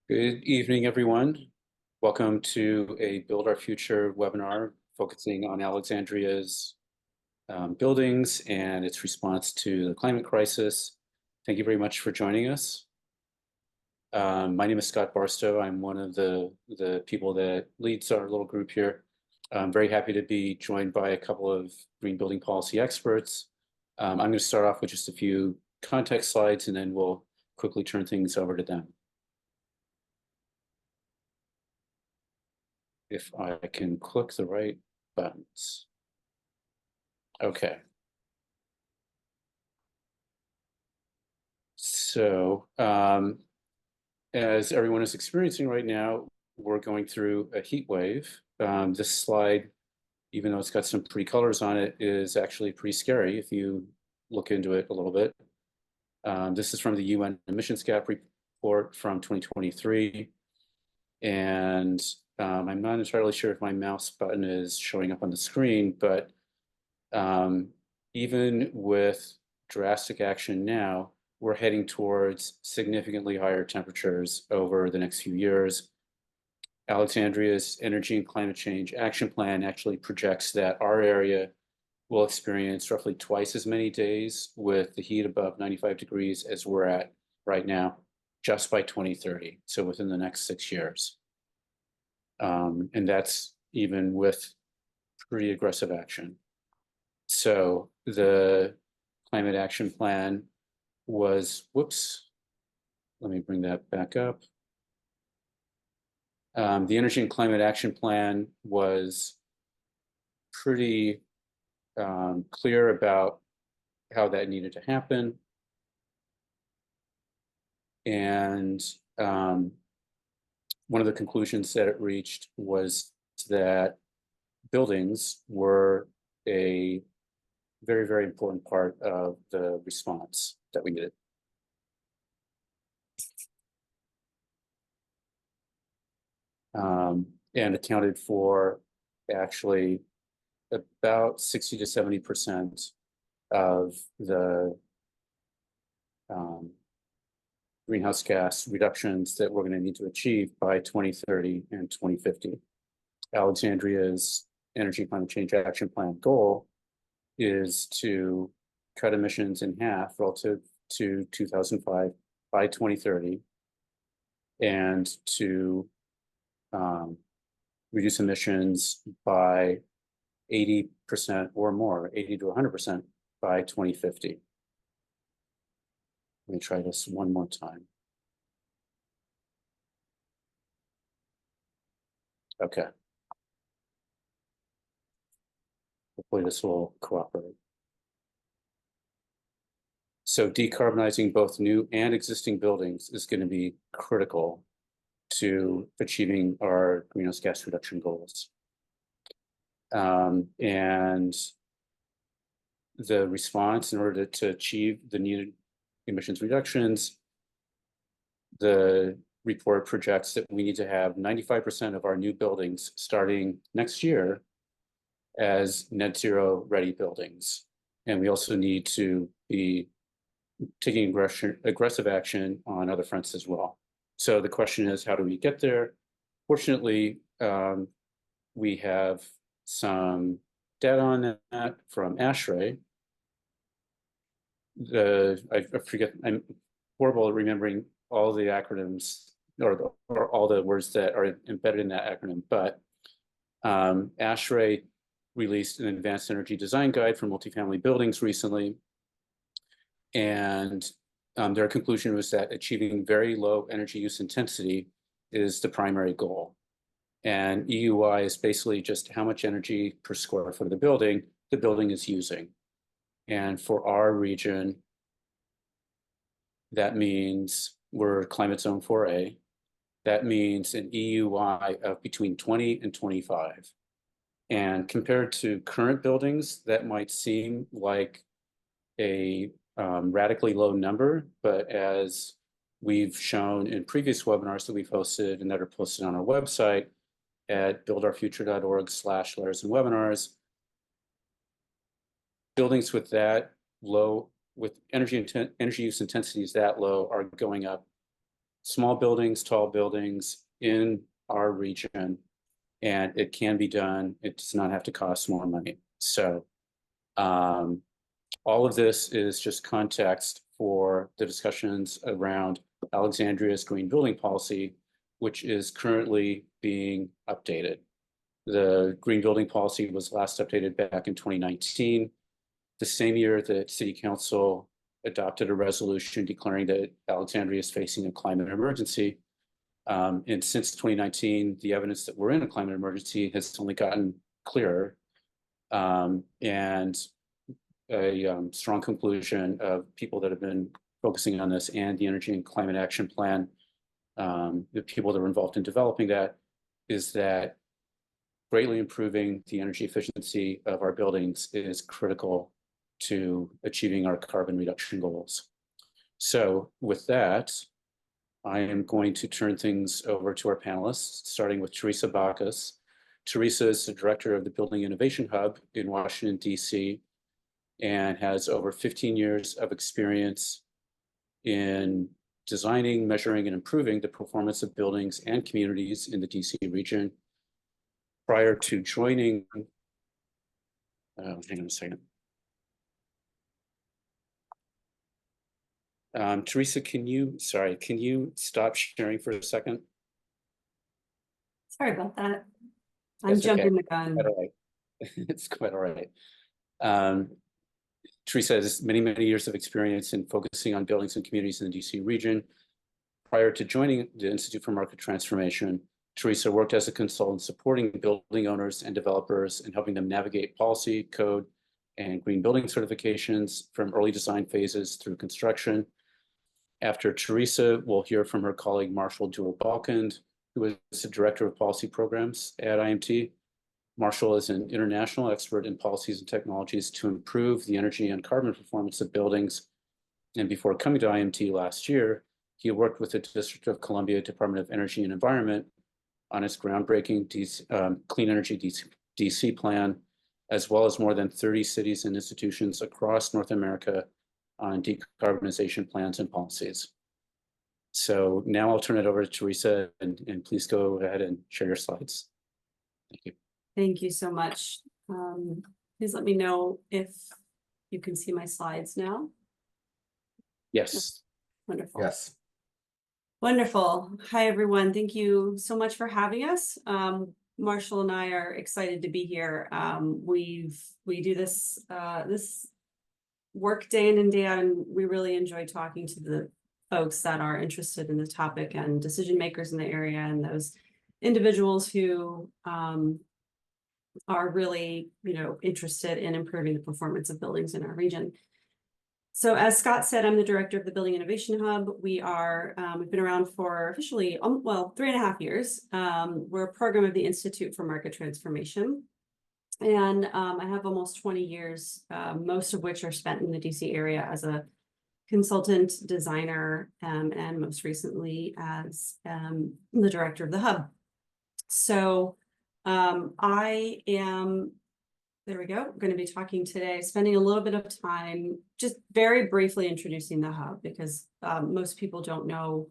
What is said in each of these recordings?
Good evening, everyone. Welcome to a Build Our Future webinar focusing on Alexandria's buildings and its response to the climate crisis. Thank you very much for joining us. My name is Scott Barstow. I'm one of the people that leads our little group here. I'm very happy to be joined by a couple of green building policy experts. I'm going to start off with just a few context slides, and then we'll quickly turn things over to them. If I can click the right buttons. Okay. So as everyone is experiencing right now, we're going through a heat wave. This slide, even though it's got some pretty colors on it, is actually pretty scary if you look into it a little bit. This is from the UN emissions gap report from 2023. And I'm not entirely sure if my mouse button is showing up on the screen, but even with drastic action now, we're heading towards significantly higher temperatures over the next few years. Alexandria's Energy and Climate Change Action Plan actually projects that our area will experience roughly twice as many days with the heat above 95 degrees as we're at right now, just by 2030, so within the next 6 years. And that's even with pretty aggressive action. So the climate action plan was, whoops, let me bring that back up. The Energy and Climate Action Plan was pretty clear about how that needed to happen. And one of the conclusions that it reached was that buildings were a very, very important part of the response that we needed. And accounted for actually about 60 to 70% of the greenhouse gas reductions that we're going to need to achieve by 2030 and 2050. Alexandria's Energy and Climate Change Action Plan goal is to cut emissions in half relative to 2005 by 2030, and to reduce emissions by 80% or more, 80 to 100% by 2050. Let me try this one more time. Okay. Hopefully this will cooperate. So decarbonizing both new and existing buildings is going to be critical to achieving our greenhouse gas reduction goals. And the response in order to achieve the needed emissions reductions, the report projects that we need to have 95% of our new buildings starting next year as net zero ready buildings. And we also need to be taking aggressive action on other fronts as well. So the question is, how do we get there? Fortunately, we have some data on that from ASHRAE. I forget, I'm horrible at remembering all the acronyms or all the words that are embedded in that acronym, but ASHRAE released an advanced energy design guide for multifamily buildings recently. And their conclusion was that achieving very low energy use intensity is the primary goal. And EUI is basically just how much energy per square foot of the building is using. And for our region, that means we're climate zone 4A. That means an EUI of between 20 and 25. And compared to current buildings, that might seem like a radically low number, but as we've shown in previous webinars that we've hosted and that are posted on our website at buildourfuture.org/letters and webinars, buildings with that low, with energy use intensities that low, are going up small buildings, tall buildings in our region, and it can be done. It does not have to cost more money. So all of this is just context for the discussions around Alexandria's green building policy, which is currently being updated. The green building policy was last updated back in 2019, the same year that City Council adopted a resolution declaring that Alexandria is facing a climate emergency. And since 2019, the evidence that we're in a climate emergency has only gotten clearer. And a strong conclusion of people that have been focusing on this and the Energy and Climate Action Plan, the people that were involved in developing that, is that greatly improving the energy efficiency of our buildings is critical to achieving our carbon reduction goals. So with that, I am going to turn things over to our panelists, starting with Theresa Backhus. Theresa is the director of the Building Innovation Hub in Washington, D.C., and has over 15 years of experience in designing, measuring, and improving the performance of buildings and communities in the DC region. Prior to joining, hang on a second. Theresa, can you stop sharing for a second? Sorry about that. I'm jumping the gun. It's quite all right. Theresa has many, many years of experience in focusing on buildings and communities in the DC region. Prior to joining the Institute for Market Transformation, Theresa worked as a consultant supporting building owners and developers and helping them navigate policy, code, and green building certifications from early design phases through construction. After Theresa, we'll hear from her colleague, Marshall Duer-Balkind, who is the Director of Policy Programs at IMT. Marshall is an international expert in policies and technologies to improve the energy and carbon performance of buildings. And before coming to IMT last year, he worked with the District of Columbia Department of Energy and Environment on its groundbreaking Clean Energy DC plan, as well as more than 30 cities and institutions across North America on decarbonization plans and policies. So now I'll turn it over to Theresa, and please go ahead and share your slides. Thank you. Thank you so much. Please let me know if you can see my slides now. Yes. Wonderful. Yes. Wonderful. Hi, everyone. Thank you so much for having us. Marshall and I are excited to be here. We do this work day in and day out, and we really enjoy talking to the folks that are interested in the topic and decision makers in the area, and those individuals who are really, interested in improving the performance of buildings in our region. So as Scott said, I'm the director of the Building Innovation Hub. We've been around for officially, 3.5 years. We're a program of the Institute for Market Transformation. And I have almost 20 years, most of which are spent in the DC area as a consultant, designer, and most recently as the director of the hub. So I am, there we go, going to be talking today, spending a little bit of time just very briefly introducing the hub, because most people don't know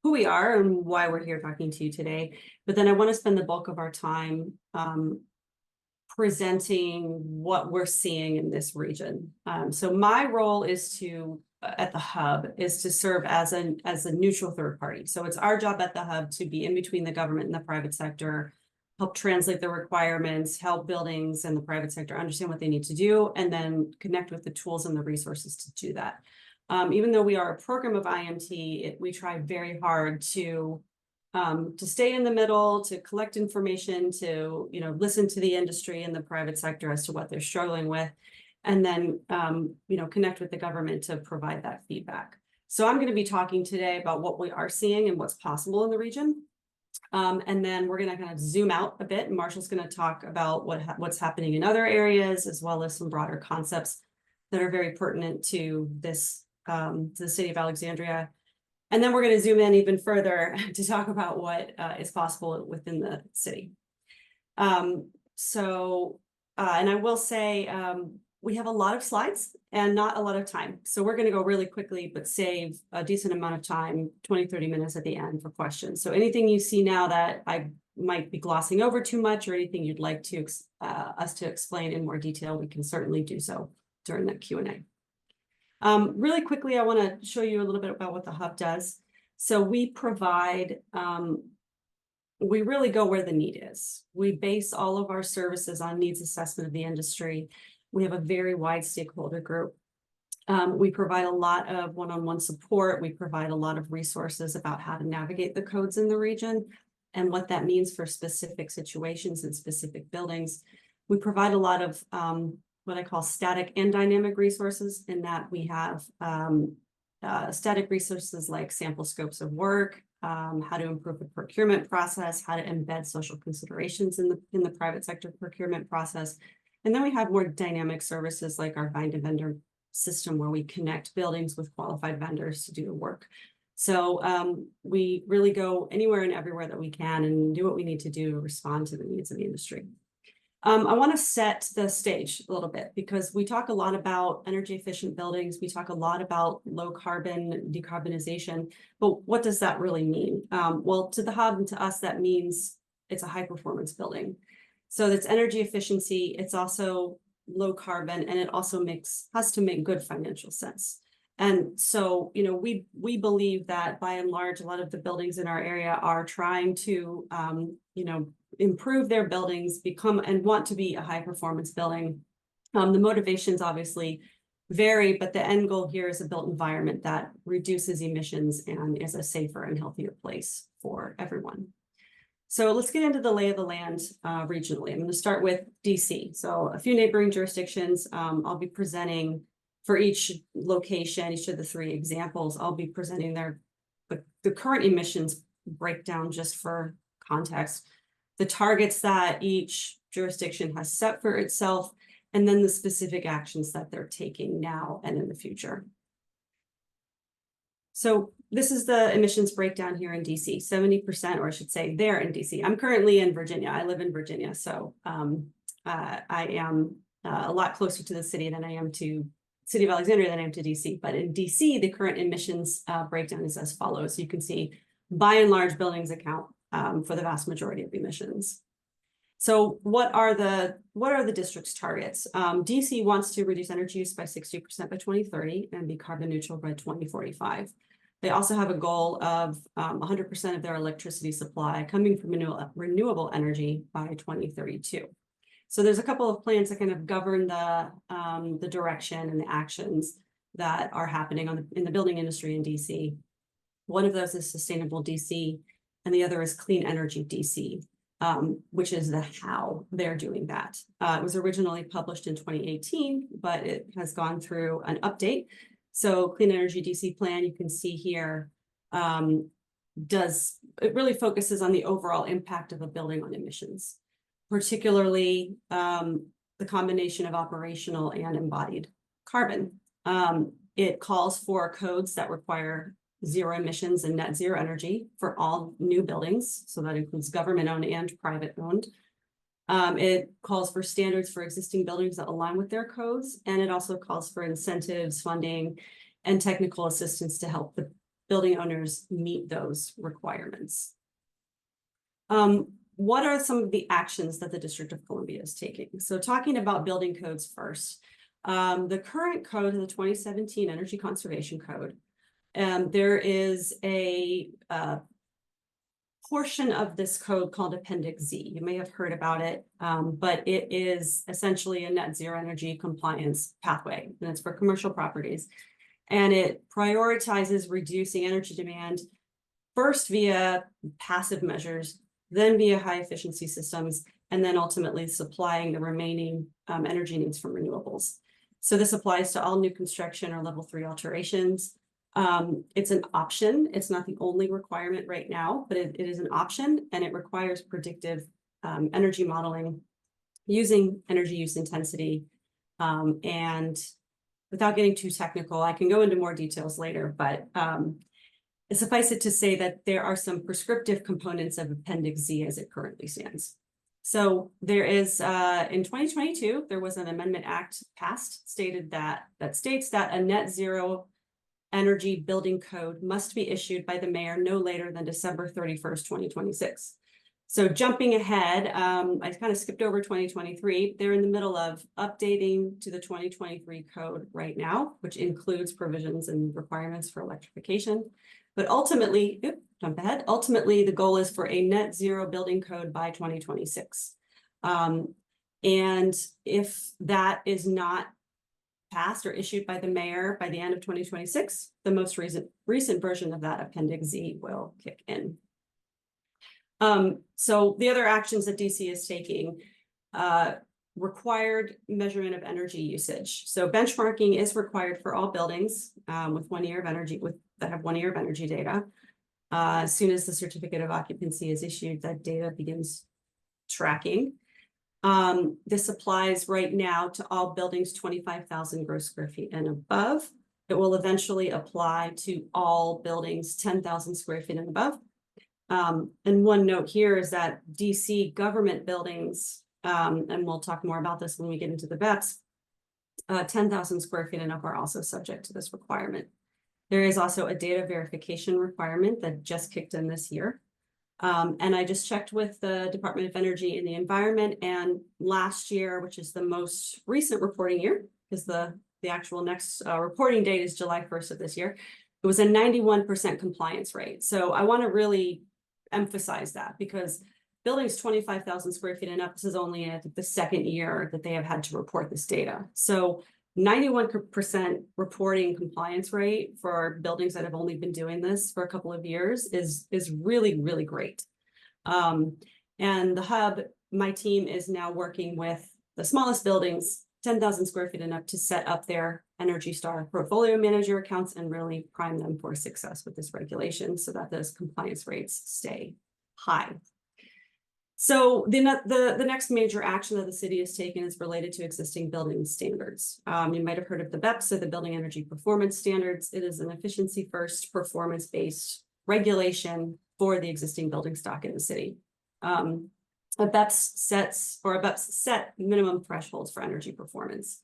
who we are and why we're here talking to you today. But then I want to spend the bulk of our time presenting what we're seeing in this region. So my role is at the hub is to serve as a neutral third party. So it's our job at the hub to be in between the government and the private sector, help translate the requirements, help buildings and the private sector understand what they need to do, and then connect with the tools and the resources to do that. Even though we are a program of IMT, we try very hard to stay in the middle, to collect information, to listen to the industry and the private sector as to what they're struggling with, and then connect with the government to provide that feedback. So I'm going to be talking today about what we are seeing and what's possible in the region. And then we're going to kind of zoom out a bit, and Marshall's going to talk about what's happening in other areas, as well as some broader concepts that are very pertinent to this, to the city of Alexandria. And then we're going to zoom in even further to talk about what is possible within the city. And I will say we have a lot of slides, and not a lot of time. So we're going to go really quickly, but save a decent amount of time, 20, 30 minutes at the end for questions. So anything you see now that I might be glossing over too much, or anything you'd like to us to explain in more detail, we can certainly do so during that Q&A. Really quickly, I want to show you a little bit about what the hub does. So we provide, we really go where the need is. We base all of our services on needs assessment of the industry. We have a very wide stakeholder group. We provide a lot of one-on-one support. We provide a lot of resources about how to navigate the codes in the region and what that means for specific situations and specific buildings. We provide a lot of what I call static and dynamic resources, in that we have static resources like sample scopes of work, how to improve the procurement process, how to embed social considerations in the private sector procurement process. And then we have more dynamic services like our find a vendor system, where we connect buildings with qualified vendors to do the work. So we really go anywhere and everywhere that we can and do what we need to do to respond to the needs of the industry. I want to set the stage a little bit, because we talk a lot about energy efficient buildings. We talk a lot about low carbon decarbonization, but what does that really mean? Well, to the hub and to us, that means it's a high performance building. So that's energy efficiency. It's also low carbon, and it also has to make good financial sense. And so, you know, we believe that by and large, a lot of the buildings in our area are trying to, you know, improve their buildings, become and want to be a high performance building. The motivations obviously vary, but the end goal here is a built environment that reduces emissions and is a safer and healthier place for everyone. So let's get into the lay of the land regionally. I'm going to start with DC. So a few neighboring jurisdictions. I'll be presenting for each location, each of the three examples. I'll be presenting the current emissions breakdown just for context, the targets that each jurisdiction has set for itself, and then the specific actions that they're taking now and in the future. So this is the emissions breakdown here in DC, 70%, or I should say there in DC. I'm currently in Virginia. I live in Virginia. So I am a lot closer to the city than I am to City of Alexandria than I am to DC. But in DC, the current emissions breakdown is as follows. You can see by and large buildings account for the vast majority of emissions. So what are the district's targets? DC wants to reduce energy use by 60% by 2030 and be carbon neutral by 2045. They also have a goal of 100% of their electricity supply coming from renewable energy by 2032. So there's a couple of plans that kind of govern the direction and the actions that are happening in the building industry in DC. One of those is Sustainable DC, and the other is Clean Energy DC, which is the how they're doing that. It was originally published in 2018, but it has gone through an update. So Clean Energy DC plan, you can see here, it really focuses on the overall impact of a building on emissions, particularly the combination of operational and embodied carbon. It calls for codes that require zero emissions and net zero energy for all new buildings. So that includes government-owned and private-owned. It calls for standards for existing buildings that align with their codes. And it also calls for incentives, funding, and technical assistance to help the building owners meet those requirements. What are some of the actions that the District of Columbia is taking? So talking about building codes first, the current code is the 2017 Energy Conservation Code. There is a portion of this code called Appendix Z. You may have heard about it, but it is essentially a net zero energy compliance pathway, and it's for commercial properties. And it prioritizes reducing energy demand first via passive measures, then via high efficiency systems, and then ultimately supplying the remaining energy needs from renewables. So this applies to all new construction or level 3 alterations. It's an option. It's not the only requirement right now, but it is an option, and it requires predictive energy modeling using energy use intensity. And without getting too technical, I can go into more details later, but suffice it to say that there are some prescriptive components of Appendix Z as it currently stands. So there is, in 2022, there was an amendment act passed that states that a net zero energy building code must be issued by the mayor no later than December 31st, 2026. So jumping ahead, I kind of skipped over 2023. They're in the middle of updating to the 2023 code right now, which includes provisions and requirements for electrification. But ultimately, jump ahead, ultimately the goal is for a net zero building code by 2026. And if that is not passed or issued by the mayor by the end of 2026, the most recent version of that Appendix Z will kick in. So the other actions that DC is taking, required measurement of energy usage. So benchmarking is required for all buildings with 1 year of energy that have 1 year of energy data. As soon as the certificate of occupancy is issued, that data begins tracking. This applies right now to all buildings 25,000 gross square feet and above. It will eventually apply to all buildings 10,000 square feet and above. And one note here is that DC government buildings, and we'll talk more about this when we get into the BEPS, 10,000 square feet and up are also subject to this requirement. There is also a data verification requirement that just kicked in this year. And I just checked with the Department of Energy and the Environment, and last year, which is the most recent reporting year, because the actual next reporting date is July 1st of this year, it was a 91% compliance rate. So I want to really emphasize that, because buildings 25,000 square feet and up, this is only the second year that they have had to report this data. So 91% reporting compliance rate for buildings that have only been doing this for a couple of years is really, really great. And the hub, my team is now working with the smallest buildings, 10,000 square feet and up, to set up their Energy Star portfolio manager accounts and really prime them for success with this regulation so that those compliance rates stay high. So the next major action that the city has taken is related to existing building standards. You might have heard of the BEPS, or the Building Energy Performance Standards. It is an efficiency first, performance-based regulation for the existing building stock in the city. A BEPS set minimum thresholds for energy performance.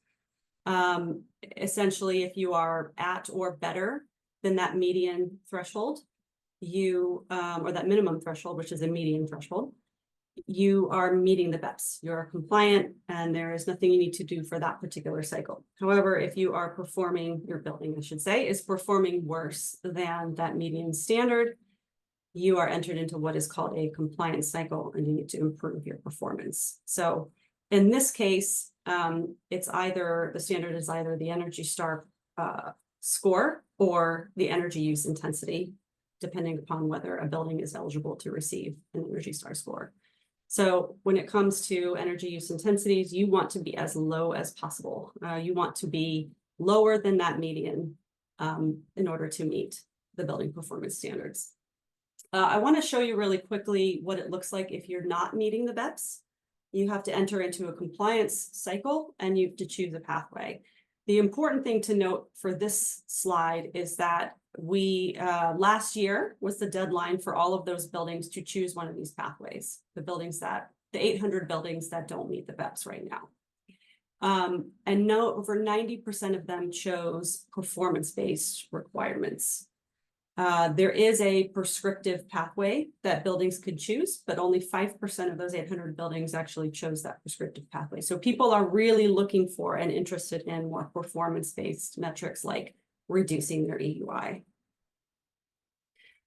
Essentially, if you are at or better than that median threshold, or that minimum threshold, which is a median threshold, you are meeting the BEPS. You're compliant, and there is nothing you need to do for that particular cycle. However, if you are performing, your building, I should say, is performing worse than that median standard, you are entered into what is called a compliance cycle, and you need to improve your performance. So in this case, it's either, the standard is either the Energy Star score or the energy use intensity, depending upon whether a building is eligible to receive an Energy Star score. So when it comes to energy use intensities, you want to be as low as possible. You want to be lower than that median in order to meet the building performance standards. I want to show you really quickly what it looks like if you're not meeting the BEPS. You have to enter into a compliance cycle, and you have to choose a pathway. The important thing to note for this slide is that last year was the deadline for all of those buildings to choose one of these pathways, the 800 buildings that don't meet the BEPS right now. And no, over 90% of them chose performance-based requirements. There is a prescriptive pathway that buildings could choose, but only 5% of those 800 buildings actually chose that prescriptive pathway. So people are really looking for and interested in more performance-based metrics like reducing their EUI.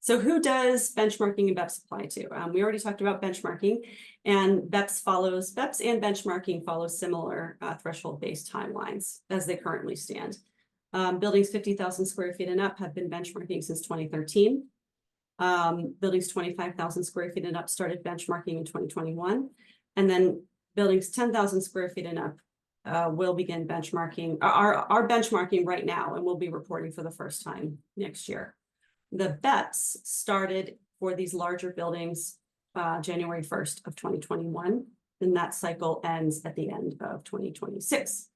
So who does benchmarking and BEPS apply to? We already talked about benchmarking, and BEPS and benchmarking follow similar threshold-based timelines as they currently stand. Buildings 50,000 square feet and up have been benchmarking since 2013. Buildings 25,000 square feet and up started benchmarking in 2021. And then buildings 10,000 square feet and up will begin benchmarking, are benchmarking right now, and will be reporting for the first time next year. The BEPS started for these larger buildings January 1st of 2021, and that cycle ends at the end of 2026.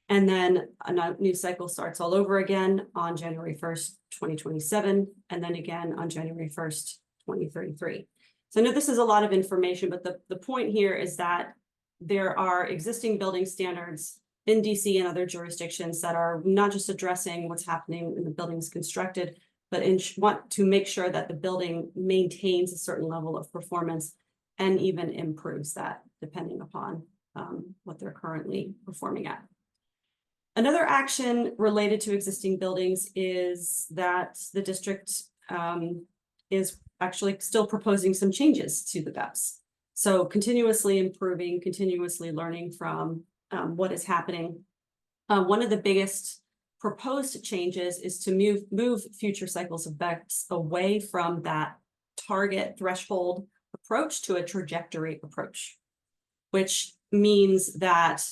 And then a new cycle starts all over again on January 1st, 2027, and then again on January 1st, 2033. So I know this is a lot of information, but the point here is that there are existing building standards in DC and other jurisdictions that are not just addressing what's happening when the building is constructed, but want to make sure that the building maintains a certain level of performance and even improves that depending upon what they're currently performing at. Another action related to existing buildings is that the district is actually still proposing some changes to the BEPS. So continuously improving, continuously learning from what is happening. One of the biggest proposed changes is to move future cycles of BEPS away from that target threshold approach to a trajectory approach, which means that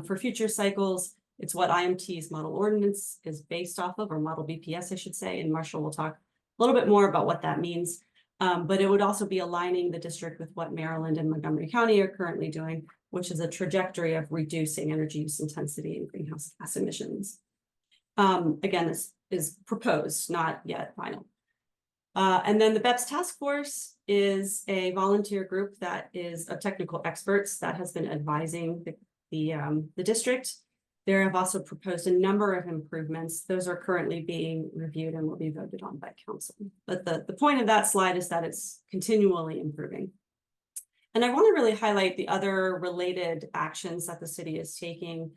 for future cycles, it's what IMT's model ordinance is based off of, or model BPS, I should say, and Marshall will talk a little bit more about what that means. But it would also be aligning the district with what Maryland and Montgomery County are currently doing, which is a trajectory of reducing energy use intensity and greenhouse gas emissions. Again, this is proposed, not yet final. And then the BEPS task force is a volunteer group that is of technical experts that has been advising the district. They have also proposed a number of improvements. Those are currently being reviewed and will be voted on by council. But the point of that slide is that it's continually improving. And I want to really highlight the other related actions that the city is taking.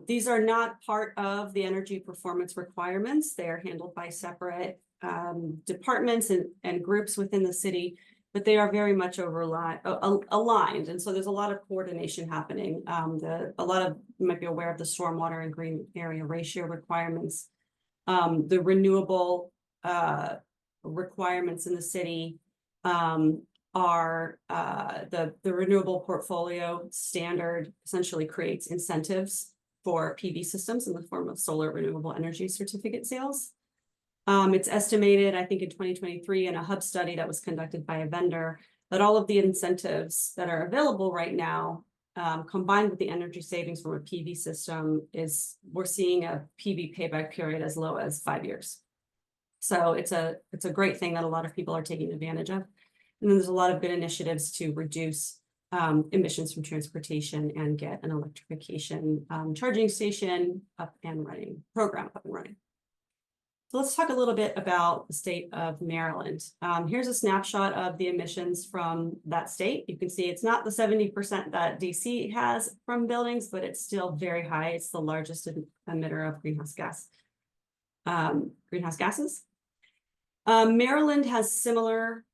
These are not part of the energy performance requirements. They are handled by separate departments and groups within the city, but they are very much aligned. And so there's a lot of coordination happening. You might be aware of the stormwater and green area ratio requirements, the renewable requirements in the city are the renewable portfolio standard essentially creates incentives for PV systems in the form of solar renewable energy certificate sales. It's estimated, I think in 2023 in a hub study that was conducted by a vendor, that all of the incentives that are available right now, combined with the energy savings from a PV system, we're seeing a PV payback period as low as 5 years. So it's a great thing that a lot of people are taking advantage of. And then there's a lot of good initiatives to reduce emissions from transportation and get an electrification charging station program up and running. So let's talk a little bit about the state of Maryland. Here's a snapshot of the emissions from that state. You can see it's not the 70% that DC has from buildings, but it's still very high. It's the largest emitter of greenhouse gases. Maryland has similar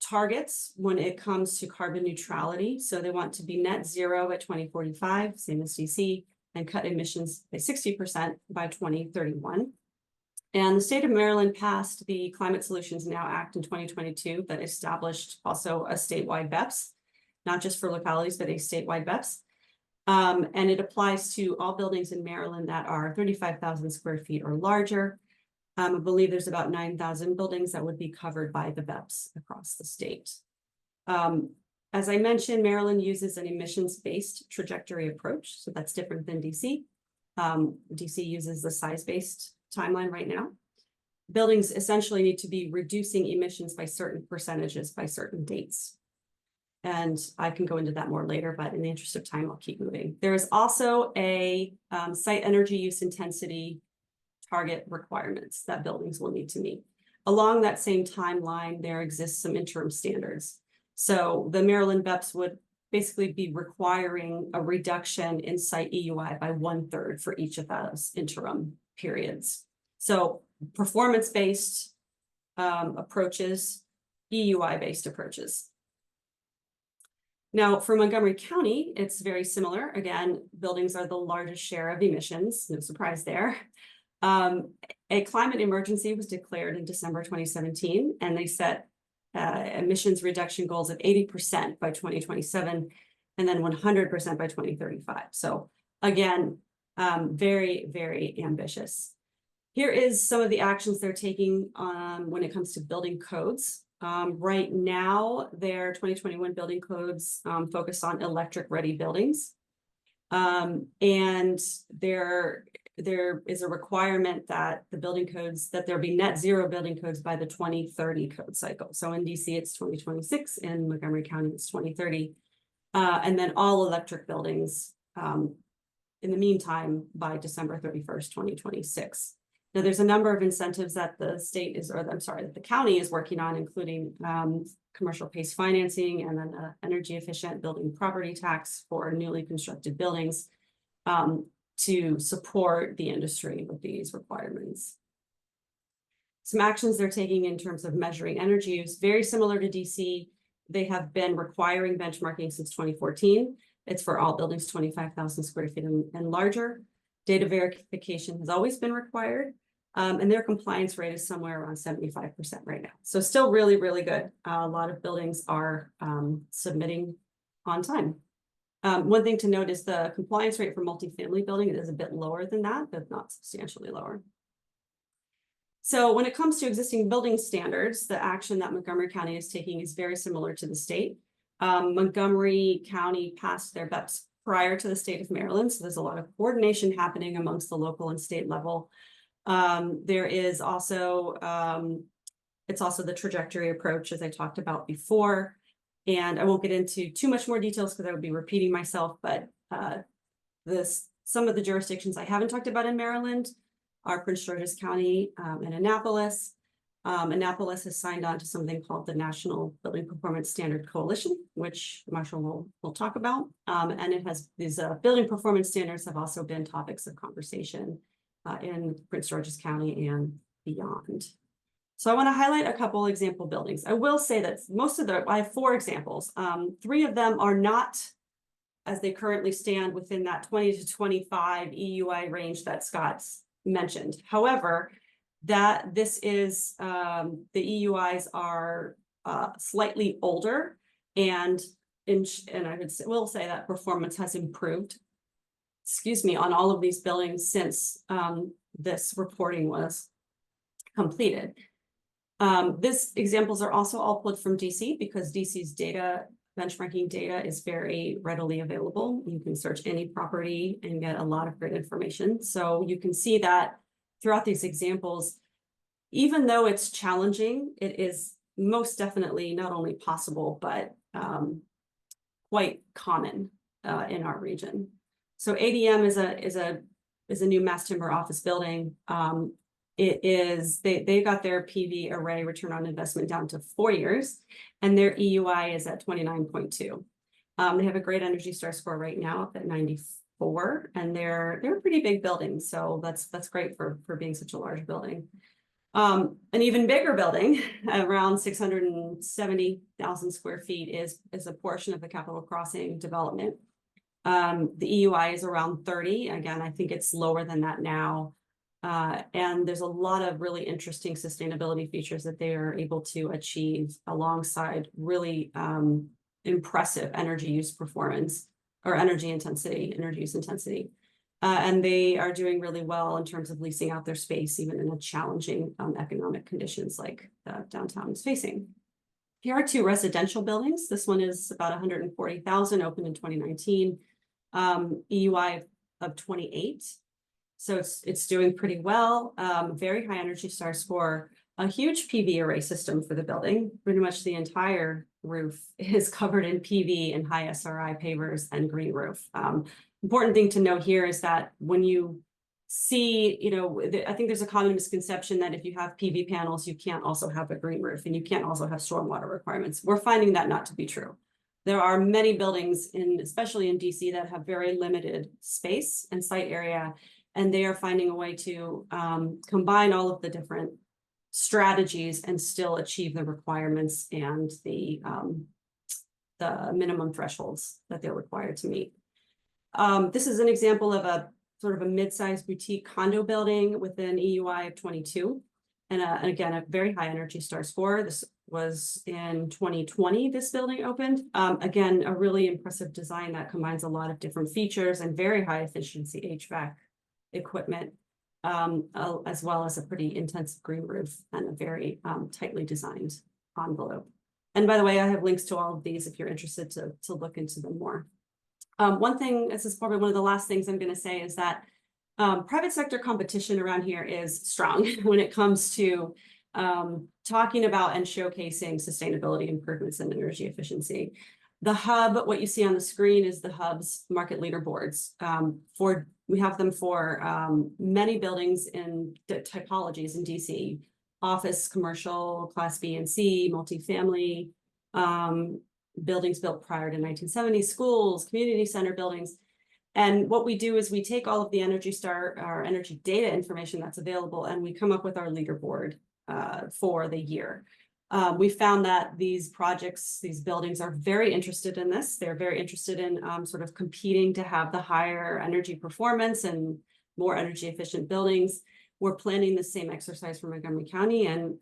targets when it comes to carbon neutrality. So they want to be net zero at 2045, same as DC, and cut emissions by 60% by 2031. And the state of Maryland passed the Climate Solutions Now Act in 2022 that established also a statewide BEPS, not just for localities, but a statewide BEPS. And it applies to all buildings in Maryland that are 35,000 square feet or larger. I believe there's about 9,000 buildings that would be covered by the BEPS across the state. As I mentioned, Maryland uses an emissions-based trajectory approach, so that's different than DC. DC uses the size-based timeline right now. Buildings essentially need to be reducing emissions by certain percentages by certain dates. And I can go into that more later, but in the interest of time, I'll keep moving. There is also a site energy use intensity target requirements that buildings will need to meet. Along that same timeline, there exists some interim standards. So the Maryland BEPS would basically be requiring a reduction in site EUI by 1/3 for each of those interim periods. So performance-based approaches, EUI-based approaches. Now, for Montgomery County, it's very similar. Again, buildings are the largest share of emissions, no surprise there. A climate emergency was declared in December 2017, and they set emissions reduction goals of 80% by 2027, and then 100% by 2035. So again, very, very ambitious. Here is some of the actions they're taking when it comes to building codes. Right now, their 2021 building codes focus on electric-ready buildings. And there is a requirement that the building codes, that there be net zero building codes by the 2030 code cycle. So in DC, it's 2026, in Montgomery County, it's 2030. And then all electric buildings in the meantime by December 31st, 2026. Now, there's a number of incentives that the state is, or I'm sorry, that the county is working on, including commercial PACE financing and then energy efficient building property tax for newly constructed buildings to support the industry with these requirements. Some actions they're taking in terms of measuring energy use, very similar to DC. They have been requiring benchmarking since 2014. It's for all buildings 25,000 square feet and larger. Data verification has always been required. And their compliance rate is somewhere around 75% right now. So still really, really good. A lot of buildings are submitting on time. One thing to note is the compliance rate for multifamily building is a bit lower than that, but not substantially lower. So when it comes to existing building standards, the action that Montgomery County is taking is very similar to the state. Montgomery County passed their BEPS prior to the state of Maryland, so there's a lot of coordination happening amongst the local and state level. There is also, it's also the trajectory approach, as I talked about before. And I won't get into too much more details because I would be repeating myself, but some of the jurisdictions I haven't talked about in Maryland are Prince George's County and Annapolis. Annapolis has signed on to something called the National Building Performance Standard Coalition, which Marshall will talk about. And it has these building performance standards have also been topics of conversation in Prince George's County and beyond. So I want to highlight a couple example buildings. I will say that I have 4 examples. 3 of them are not, as they currently stand, within that 20 to 25 EUI range that Scott's mentioned. However, this is the EUIs are slightly older, and I will say that performance has improved, on all of these buildings since this reporting was completed. These examples are also all pulled from DC because DC's benchmarking data is very readily available. You can search any property and get a lot of great information. So you can see that throughout these examples, even though it's challenging, it is most definitely not only possible, but quite common in our region. So ADM is a new mass timber office building. They got their PV array return on investment down to 4 years, and their EUI is at 29.2. They have a great Energy Star score right now up at 94, and they're a pretty big building, so that's great for being such a large building. An even bigger building, around 670,000 square feet, is a portion of the Capitol Crossing development. The EUI is around 30. Again, I think it's lower than that now. And there's a lot of really interesting sustainability features that they are able to achieve alongside really impressive energy use performance or energy use intensity. And they are doing really well in terms of leasing out their space, even in a challenging economic conditions like downtown is facing. Here are 2 residential buildings. This one is about 140,000, opened in 2019, EUI of 28. So it's doing pretty well. Very high Energy Star score, a huge PV array system for the building. Pretty much the entire roof is covered in PV and high SRI pavers and green roof. Important thing to note here is that when you see, I think there's a common misconception that if you have PV panels, you can't also have a green roof and you can't also have stormwater requirements. We're finding that not to be true. There are many buildings, especially in DC, that have very limited space and site area, and they are finding a way to combine all of the different strategies and still achieve the requirements and the minimum thresholds that they're required to meet. This is an example of a sort of a mid-sized boutique condo building with an EUI of 22. And again, a very high Energy Star score. This was in 2020, this building opened. Again, a really impressive design that combines a lot of different features and very high efficiency HVAC equipment, as well as a pretty intensive green roof and a very tightly designed envelope. And by the way, I have links to all of these if you're interested to look into them more. One thing, this is probably one of the last things I'm going to say, is that Private sector competition around here is strong when it comes to talking about and showcasing sustainability improvements and energy efficiency. The hub, what you see on the screen is the hub's market leaderboards. We have them for many buildings in typologies in DC: office, commercial, class B and C, multifamily, buildings built prior to 1970, schools, community center buildings. And what we do is we take all of the Energy Star, our energy data information that's available, and we come up with our leaderboard for the year. We found that these projects, these buildings are very interested in this. They're very interested in sort of competing to have the higher energy performance and more energy efficient buildings. We're planning the same exercise for Montgomery County, and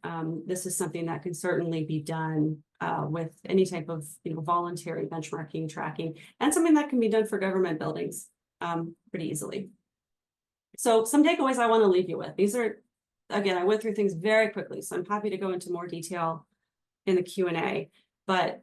this is something that can certainly be done with any type of voluntary benchmarking, tracking, and something that can be done for government buildings pretty easily. So some takeaways I want to leave you with. These are, again, I went through things very quickly, so I'm happy to go into more detail in the Q&A. But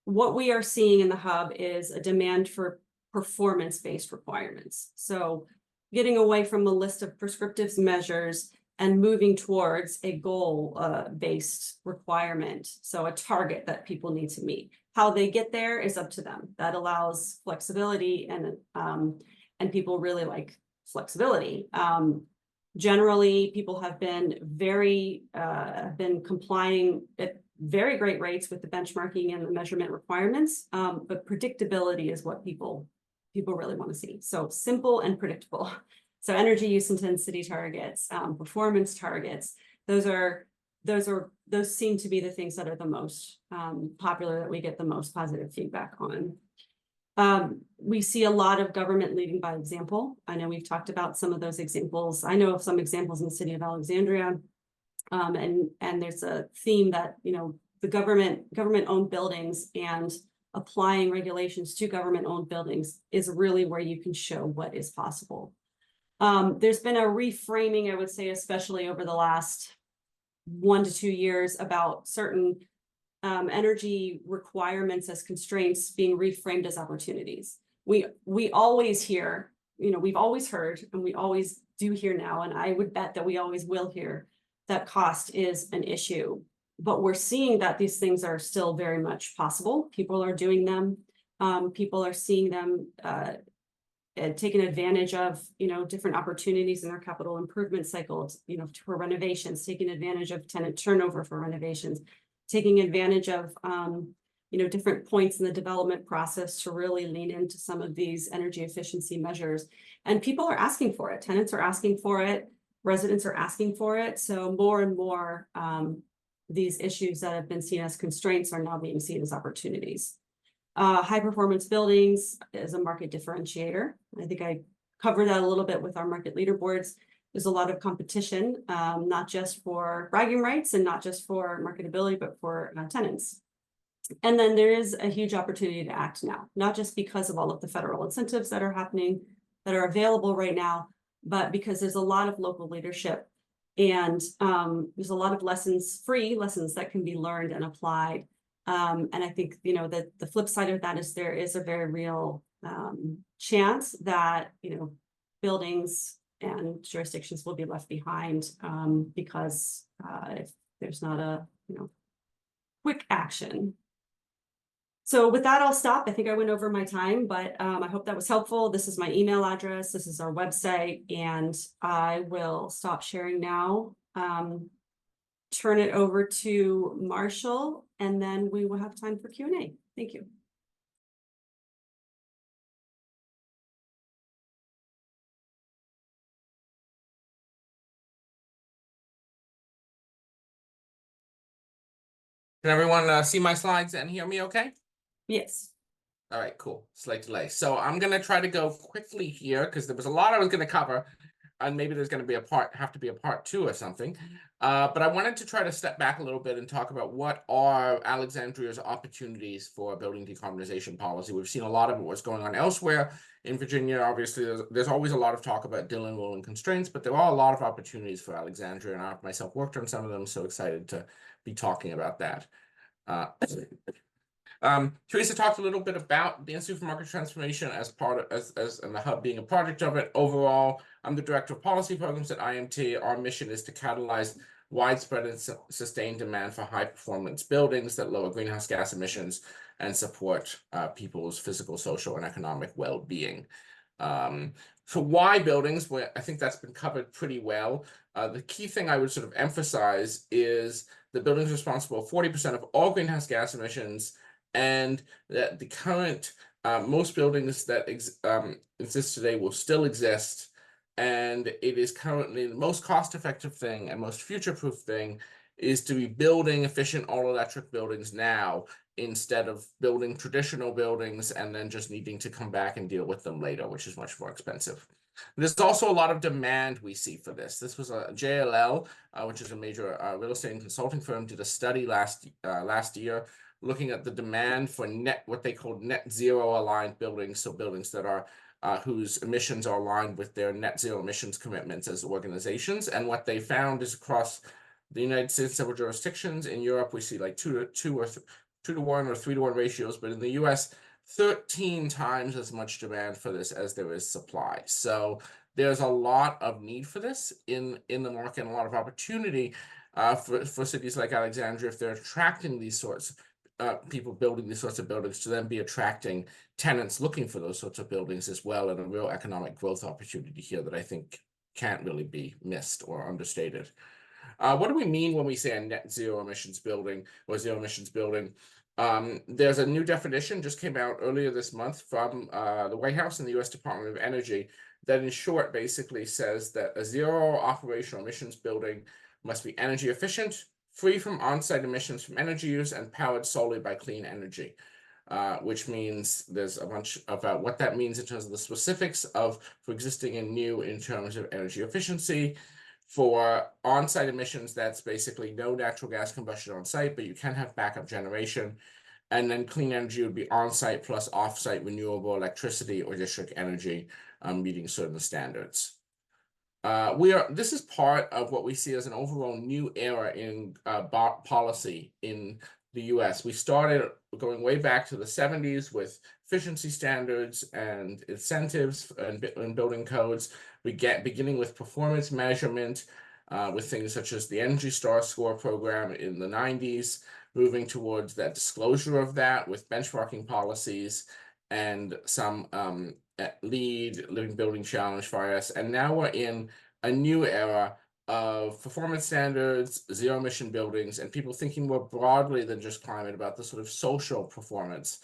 what we are seeing in the hub is a demand for performance-based requirements. So getting away from a list of prescriptive measures and moving towards a goal-based requirement. So a target that people need to meet. How they get there is up to them. That allows flexibility, and people really like flexibility. Generally, people have been complying at very great rates with the benchmarking and the measurement requirements, but predictability is what people really want to see. So simple and predictable. So energy use intensity targets, performance targets, those seem to be the things that are the most popular, that we get the most positive feedback on. We see a lot of government leading by example. I know we've talked about some of those examples. I know of some examples in the city of Alexandria, and there's a theme that the government-owned buildings and applying regulations to government-owned buildings is really where you can show what is possible. There's been a reframing, I would say, especially over the last 1 to 2 years, about certain energy requirements as constraints being reframed as opportunities. We always hear, we've always heard, and we always do hear now, and I would bet that we always will hear, that cost is an issue. But we're seeing that these things are still very much possible. People are doing them. People are seeing them taking advantage of, different opportunities in their capital improvement cycles, for renovations, taking advantage of tenant turnover for renovations, taking advantage of, different points in the development process to really lean into some of these energy efficiency measures. And people are asking for it. Tenants are asking for it. Residents are asking for it. So more and more, these issues that have been seen as constraints are now being seen as opportunities. High performance buildings is a market differentiator. I think I covered that a little bit with our market leaderboards. There's a lot of competition, not just for bragging rights and not just for marketability, but for tenants. And then there is a huge opportunity to act now, not just because of all of the federal incentives that are happening, that are available right now, but because there's a lot of local leadership, and there's a lot of free lessons that can be learned and applied. And I think, that the flip side of that is there is a very real chance that, buildings and jurisdictions will be left behind because if there's not a, quick action. So with that, I'll stop. I think I went over my time, but I hope that was helpful. This is my email address. This is our website, and I will stop sharing now. Turn it over to Marshall, and then we will have time for Q&A. Thank you. Can everyone see my slides and hear me okay? Yes. All right, cool. Slight delay. So I'm going to try to go quickly here because there was a lot I was going to cover, and maybe there's going to be have to be a part 2 or something. But I wanted to try to step back a little bit and talk about what are Alexandria's opportunities for building decarbonization policy. We've seen a lot of what's going on elsewhere in Virginia. Obviously, there's always a lot of talk about Dillon rule and constraints, but there are a lot of opportunities for Alexandria, and I myself worked on some of them, so excited to be talking about that. Theresa talked a little bit about the Institute for Market Transformation as part of, and the hub being a project of it. Overall, I'm the director of policy programs at IMT. Our mission is to catalyze widespread and sustained demand for high performance buildings that lower greenhouse gas emissions and support people's physical, social, and economic well-being. So why buildings? Well, I think that's been covered pretty well. The key thing I would sort of emphasize is the buildings responsible for 40% of all greenhouse gas emissions, and that the current most buildings that exist today will still exist, and it is currently the most cost-effective thing and most future-proof thing is to be building efficient all-electric buildings now instead of building traditional buildings and then just needing to come back and deal with them later, which is much more expensive. There's also a lot of demand we see for this. This was a JLL, which is a major real estate and consulting firm, did a study last year looking at the demand for what they called net zero aligned buildings, so buildings that are whose emissions are aligned with their net zero emissions commitments as organizations. And what they found is across the United States, several jurisdictions. In Europe, we see like 2 to 1 or 3 to 1 ratios, but in the US, 13 times as much demand for this as there is supply. So there's a lot of need for this in the market, and a lot of opportunity for cities like Alexandria if they're attracting these sorts people building these sorts of buildings to then be attracting tenants looking for those sorts of buildings as well, and a real economic growth opportunity here that I think can't really be missed or understated. What do we mean when we say a net zero emissions building or zero emissions building? There's a new definition just came out earlier this month from the White House and the US Department of Energy that in short basically says that a zero operational emissions building must be energy efficient, free from on-site emissions from energy use, and powered solely by clean energy, which means there's a bunch about what that means in terms of the specifics of for existing and new in terms of energy efficiency. For on-site emissions, that's basically no natural gas combustion on site, but you can have backup generation. And then clean energy would be on-site plus off-site renewable electricity or district energy, meeting certain standards. This is part of what we see as an overall new era in policy in the US. We started going way back to the 70s with efficiency standards and incentives and building codes. We get beginning with performance measurement with things such as the Energy Star Score program in the 90s, moving towards that disclosure of that with benchmarking policies and some LEED, Living Building Challenge, FIRES, and now we're in a new era of performance standards, zero emission buildings, and people thinking more broadly than just climate about the sort of social performance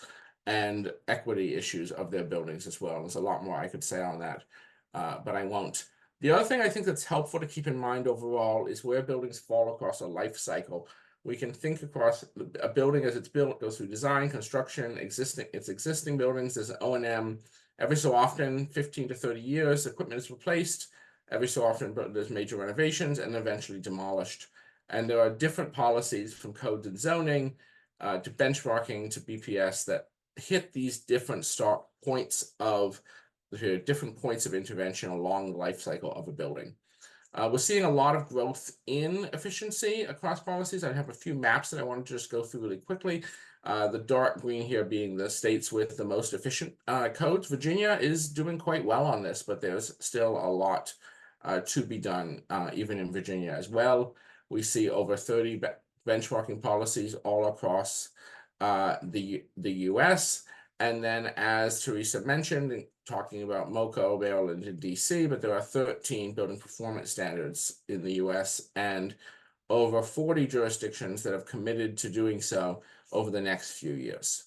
and equity issues of their buildings as well. There's a lot more I could say on that, but I won't. The other thing I think that's helpful to keep in mind overall is where buildings fall across a life cycle. We can think across a building as it's built, goes through design, construction, existing buildings, there's an O&M. Every so often, 15 to 30 years, equipment is replaced. Every so often, there's major renovations and eventually demolished. And there are different policies from code and zoning to benchmarking to BPS that hit these different start points of intervention along the life cycle of a building. We're seeing a lot of growth in efficiency across policies. I have a few maps that I want to just go through really quickly. The dark green here being the states with the most efficient codes. Virginia is doing quite well on this, but there's still a lot to be done, even in Virginia as well. We see over 30 benchmarking policies all across the US. And then, as Theresa mentioned, talking about MoCo, Maryland, and DC, but there are 13 building performance standards in the US and over 40 jurisdictions that have committed to doing so over the next few years.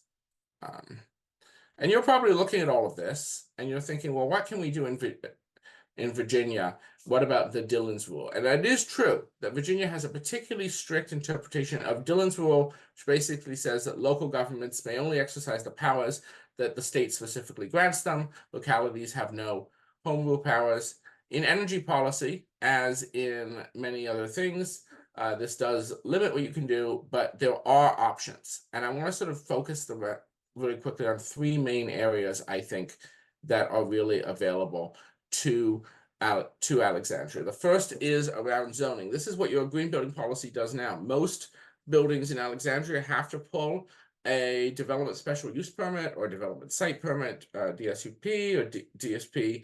And you're probably looking at all of this and you're thinking, well, what can we do in Virginia? What about the Dillon's Rule? And it is true that Virginia has a particularly strict interpretation of Dillon's Rule, which basically says that local governments may only exercise the powers that the state specifically grants them. Localities have no home rule powers. In energy policy, as in many other things, this does limit what you can do, but there are options. And I want to sort of focus really quickly on 3 main areas, I think, that are really available to Alexandria. The first is around zoning. This is what your green building policy does now. Most buildings in Alexandria have to pull a development special use permit or development site permit, DSUP or DSP,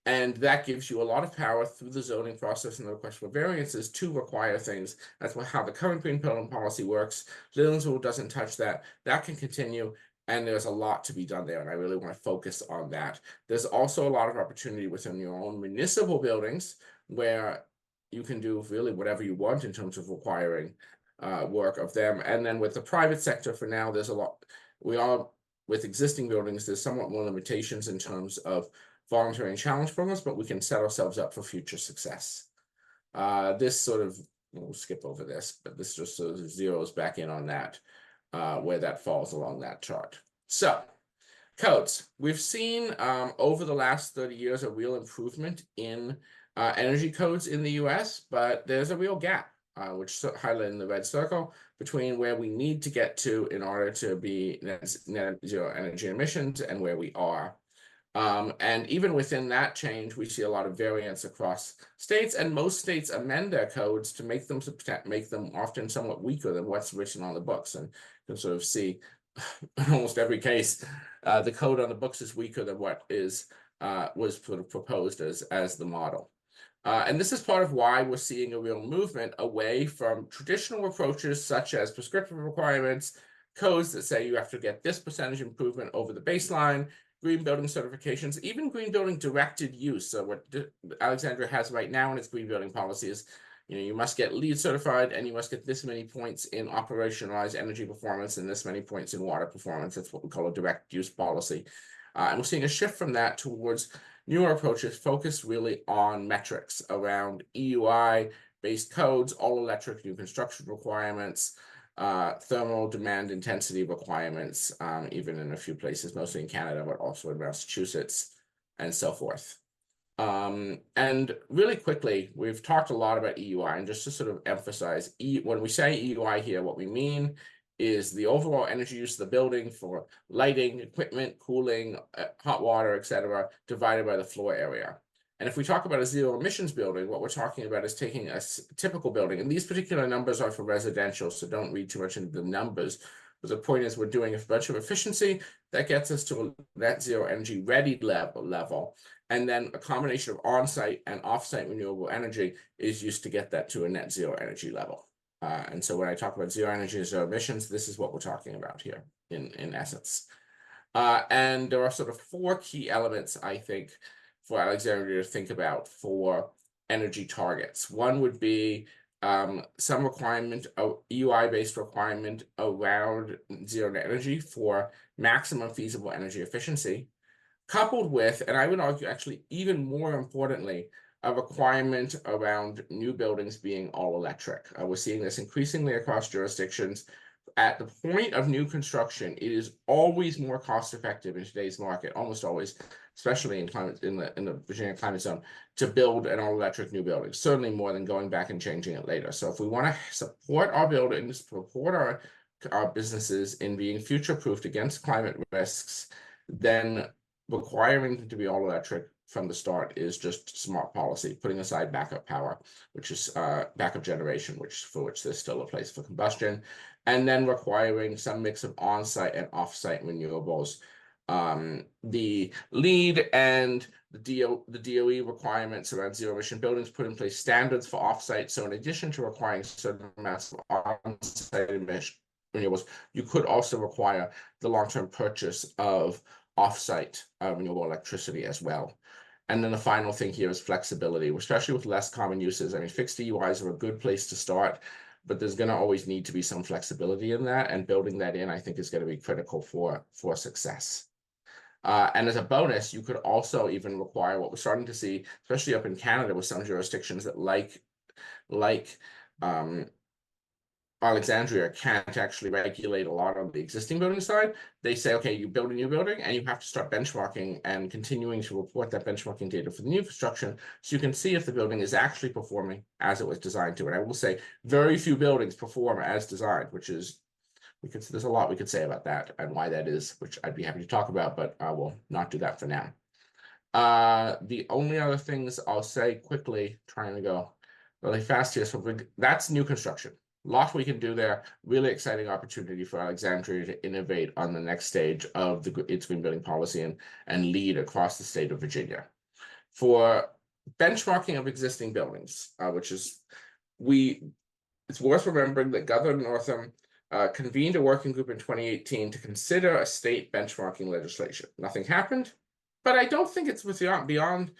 and that gives you a lot of power through the zoning process and the request for variances to require things. That's how the current green building policy works. Leyland's rule doesn't touch that. That can continue, and there's a lot to be done there, and I really want to focus on that. There's also a lot of opportunity within your own municipal buildings where you can do really whatever you want in terms of requiring work of them. And then with the private sector, for now, there's a lot. With existing buildings, there's somewhat more limitations in terms of voluntary and challenge programs, but we can set ourselves up for future success. This sort of, we'll skip over this, but this just sort of zeroes back in on that, where that falls along that chart. So, codes. We've seen over the last 30 years a real improvement in energy codes in the US, but there's a real gap, which is highlighted in the red circle, between where we need to get to in order to be net zero energy emissions and where we are. And even within that change, we see a lot of variance across states, and most states amend their codes to make them often somewhat weaker than what's written on the books. And you can sort of see in almost every case, the code on the books is weaker than what was sort of proposed as the model. And this is part of why we're seeing a real movement away from traditional approaches such as prescriptive requirements, codes that say you have to get this percentage improvement over the baseline, green building certifications, even green building directed use. So what Alexandria has right now in its green building policy is, you must get LEED certified and you must get this many points in operationalized energy performance and this many points in water performance. That's what we call a direct use policy. And we're seeing a shift from that towards newer approaches focused really on metrics around EUI-based codes, all-electric new construction requirements, thermal demand intensity requirements, even in a few places, mostly in Canada, but also in Massachusetts, and so forth. And really quickly, we've talked a lot about EUI, and just to sort of emphasize, when we say EUI here, what we mean is the overall energy use of the building for lighting, equipment, cooling, hot water, etc., divided by the floor area. And if we talk about a zero emissions building, what we're talking about is taking a typical building, and these particular numbers are for residential, so don't read too much into the numbers. But the point is we're doing a bunch of efficiency that gets us to a net zero energy ready level. And then a combination of on-site and off-site renewable energy is used to get that to a net zero energy level. And so when I talk about zero energy and zero emissions, this is what we're talking about here in essence. And there are sort of 4 key elements, I think, for Alexandria to think about for energy targets. One would be some requirement, EUI-based requirement around zero net energy for maximum feasible energy efficiency, coupled with, and I would argue actually even more importantly, a requirement around new buildings being all electric. We're seeing this increasingly across jurisdictions. At the point of new construction, it is always more cost effective in today's market, almost always, especially in the Virginia climate zone, to build an all-electric new building, certainly more than going back and changing it later. So if we want to support our buildings, support our businesses in being future-proofed against climate risks, then requiring them to be all-electric from the start is just smart policy, putting aside backup power, which is backup generation, for which there's still a place for combustion, and then requiring some mix of on-site and off-site renewables. The LEED and the DOE requirements around zero emission buildings put in place standards for off-site. So in addition to requiring certain amounts of on-site emission renewables, you could also require the long-term purchase of off-site renewable electricity as well. And then the final thing here is flexibility, especially with less common uses. I mean, fixed EUIs are a good place to start, but there's going to always need to be some flexibility in that, and building that in, I think, is going to be critical for success. And as a bonus, you could also even require what we're starting to see, especially up in Canada with some jurisdictions that like Alexandria can't actually regulate a lot on the existing building side. They say, okay, you build a new building and you have to start benchmarking and continuing to report that benchmarking data for the new construction so you can see if the building is actually performing as it was designed to. And I will say very few buildings perform as designed, which is, there's a lot we could say about that and why that is, which I'd be happy to talk about, but I will not do that for now. The only other things I'll say quickly, trying to go really fast here, so that's new construction. lot we can do there. Really exciting opportunity for Alexandria to innovate on the next stage of its green building policy and lead across the state of Virginia. For benchmarking of existing buildings, which is it's worth remembering that Governor Northam convened a working group in 2018 to consider a state benchmarking legislation. Nothing happened, but I don't think it's beyond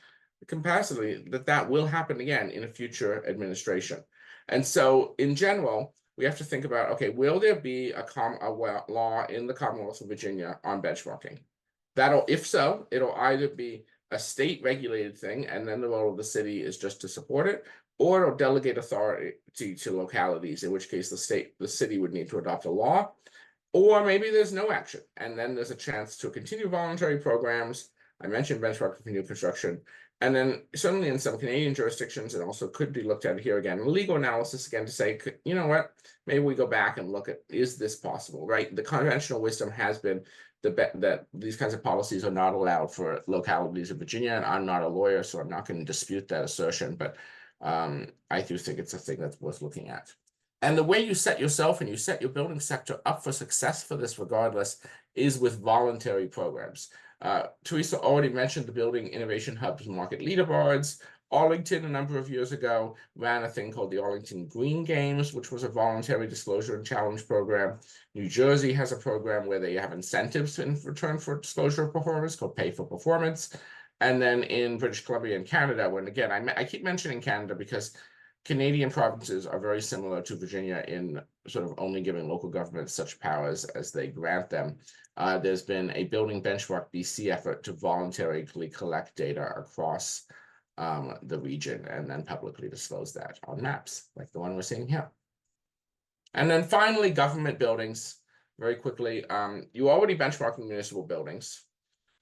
the capacity that will happen again in a future administration. And so in general, we have to think about, okay, will there be a law in the Commonwealth of Virginia on benchmarking? If so, it'll either be a state regulated thing, and then the role of the city is just to support it, or it'll delegate authority to localities, in which case the city would need to adopt a law, or maybe there's no action, and then there's a chance to continue voluntary programs. I mentioned benchmarking for new construction, and then certainly in some Canadian jurisdictions, it also could be looked at here again, legal analysis again to say, you know what, maybe we go back and look at, is this possible, right? The conventional wisdom has been that these kinds of policies are not allowed for localities of Virginia, and I'm not a lawyer, so I'm not going to dispute that assertion, but I do think it's a thing that's worth looking at. And the way you set yourself and you set your building sector up for success for this regardless is with voluntary programs. Theresa already mentioned the Building Innovation Hub's market leaderboards. Arlington, a number of years ago, ran a thing called the Arlington Green Games, which was a voluntary disclosure and challenge program. New Jersey has a program where they have incentives in return for disclosure of performance called Pay for Performance. And then in British Columbia and Canada, when again, I keep mentioning Canada because Canadian provinces are very similar to Virginia in sort of only giving local governments such powers as they grant them. There's been a Building Benchmark BC effort to voluntarily collect data across the region and then publicly disclose that on maps, like the one we're seeing here. And then finally, government buildings, very quickly. You already benchmarking municipal buildings.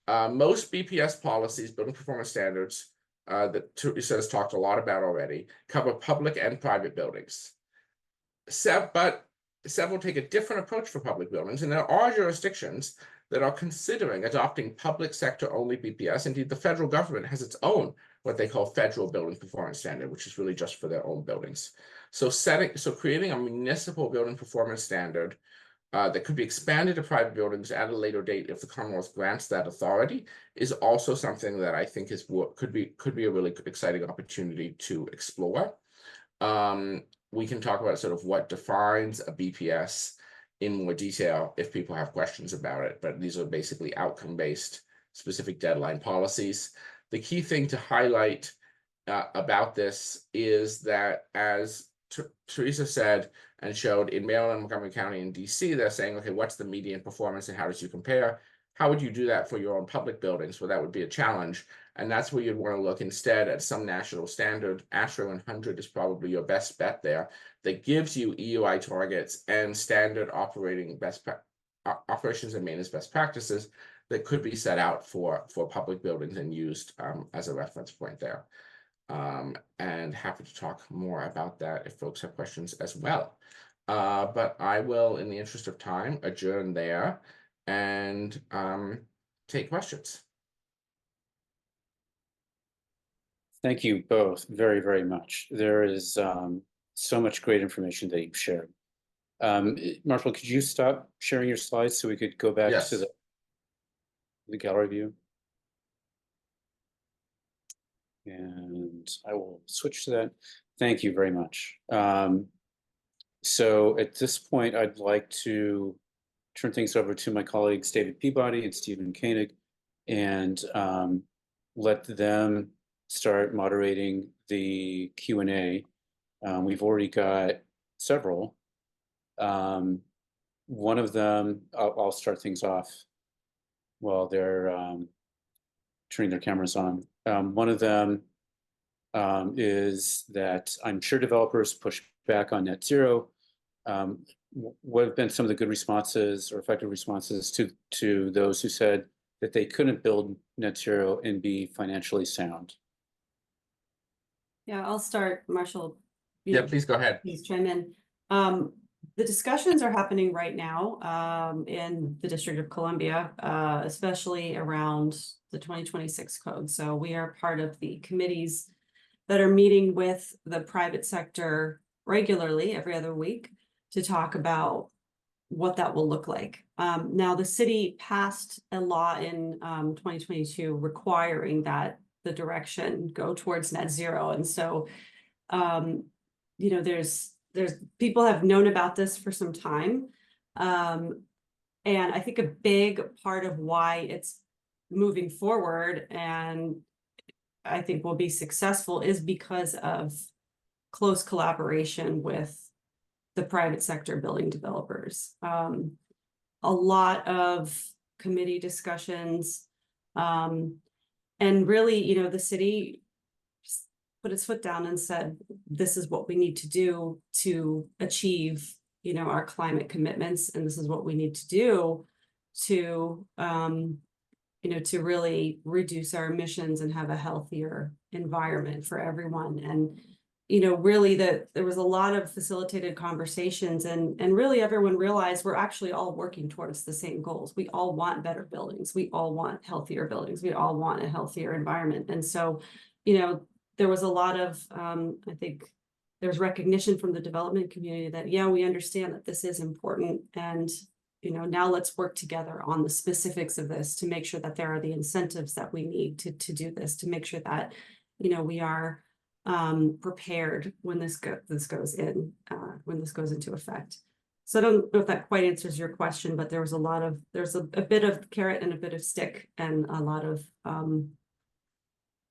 Most BPS policies, building performance standards, that Theresa has talked a lot about already, cover public and private buildings. But several take a different approach for public buildings, and there are jurisdictions that are considering adopting public sector only BPS. Indeed, the federal government has its own, what they call federal building performance standard, which is really just for their own buildings. So creating a municipal building performance standard that could be expanded to private buildings at a later date if the Commonwealth grants that authority is also something that I think could be a really exciting opportunity to explore. We can talk about sort of what defines a BPS in more detail if people have questions about it, but these are basically outcome-based specific deadline policies. The key thing to highlight about this is that, as Theresa said and showed, in Maryland, Montgomery County, and DC, they're saying, okay, what's the median performance and how does you compare? How would you do that for your own public buildings? Well, that would be a challenge. And that's where you'd want to look instead at some national standard. ASHRAE 100 is probably your best bet there, that gives you EUI targets and standard operations and maintenance best practices that could be set out for public buildings and used as a reference point there. And happy to talk more about that if folks have questions as well. But I will, in the interest of time, adjourn there and take questions. Thank you both very, very much. There is so much great information that you've shared. Marshall, could you stop sharing your slides so we could go back Yes. to the gallery view? And I will switch to that. Thank you very much. So at this point, I'd like to turn things over to my colleagues, David Peabody and Stephen Koenig, and let them start moderating the Q&A. We've already got several. One of them, I'll start things off while they're turning their cameras on. One of them is that I'm sure developers push back on net zero. What have been some of the good responses or effective responses to those who said that they couldn't build net zero and be financially sound? Yeah, I'll start, Marshall. Yeah, please go ahead. Please chime in. The discussions are happening right now in the District of Columbia, especially around the 2026 code. So we are part of the committees that are meeting with the private sector regularly every other week to talk about what that will look like. Now, the city passed a law in 2022 requiring that the direction go towards net zero. And so, you know, there's people have known about this for some time. And I think a big part of why it's moving forward and I think will be successful is because of close collaboration with the private sector building developers. A lot of committee discussions, and really, you know, the city put its foot down and said, this is what we need to do to achieve, you know, our climate commitments. And this is what we need to do to, you know, to really reduce our emissions and have a healthier environment for everyone. And, you know, really there was a lot of facilitated conversations and really everyone realized we're actually all working towards the same goals. We all want better buildings. We all want healthier buildings. We all want a healthier environment. And so, you know, there was a lot of, I think there's recognition from the development community that, yeah, we understand that this is important. And, you know, now let's work together on the specifics of this to make sure that there are the incentives that we need to do this, to make sure that, you know, we are prepared when this goes into effect. So I don't know if that quite answers your question, but there was there's a bit of carrot and a bit of stick and a lot of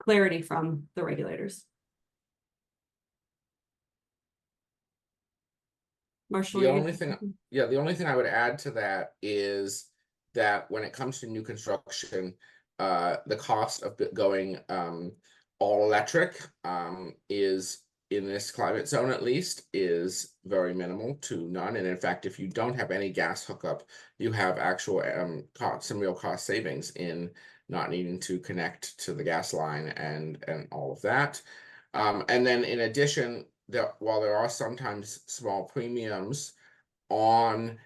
clarity from the regulators. Marshall, The only thing I would add to that is that when it comes to new construction, the cost of going all electric is, in this climate zone at least, is very minimal to none. And in fact, if you don't have any gas hookup, you have actual some real cost savings in not needing to connect to the gas line and all of that. And then in addition, while there are sometimes small premiums on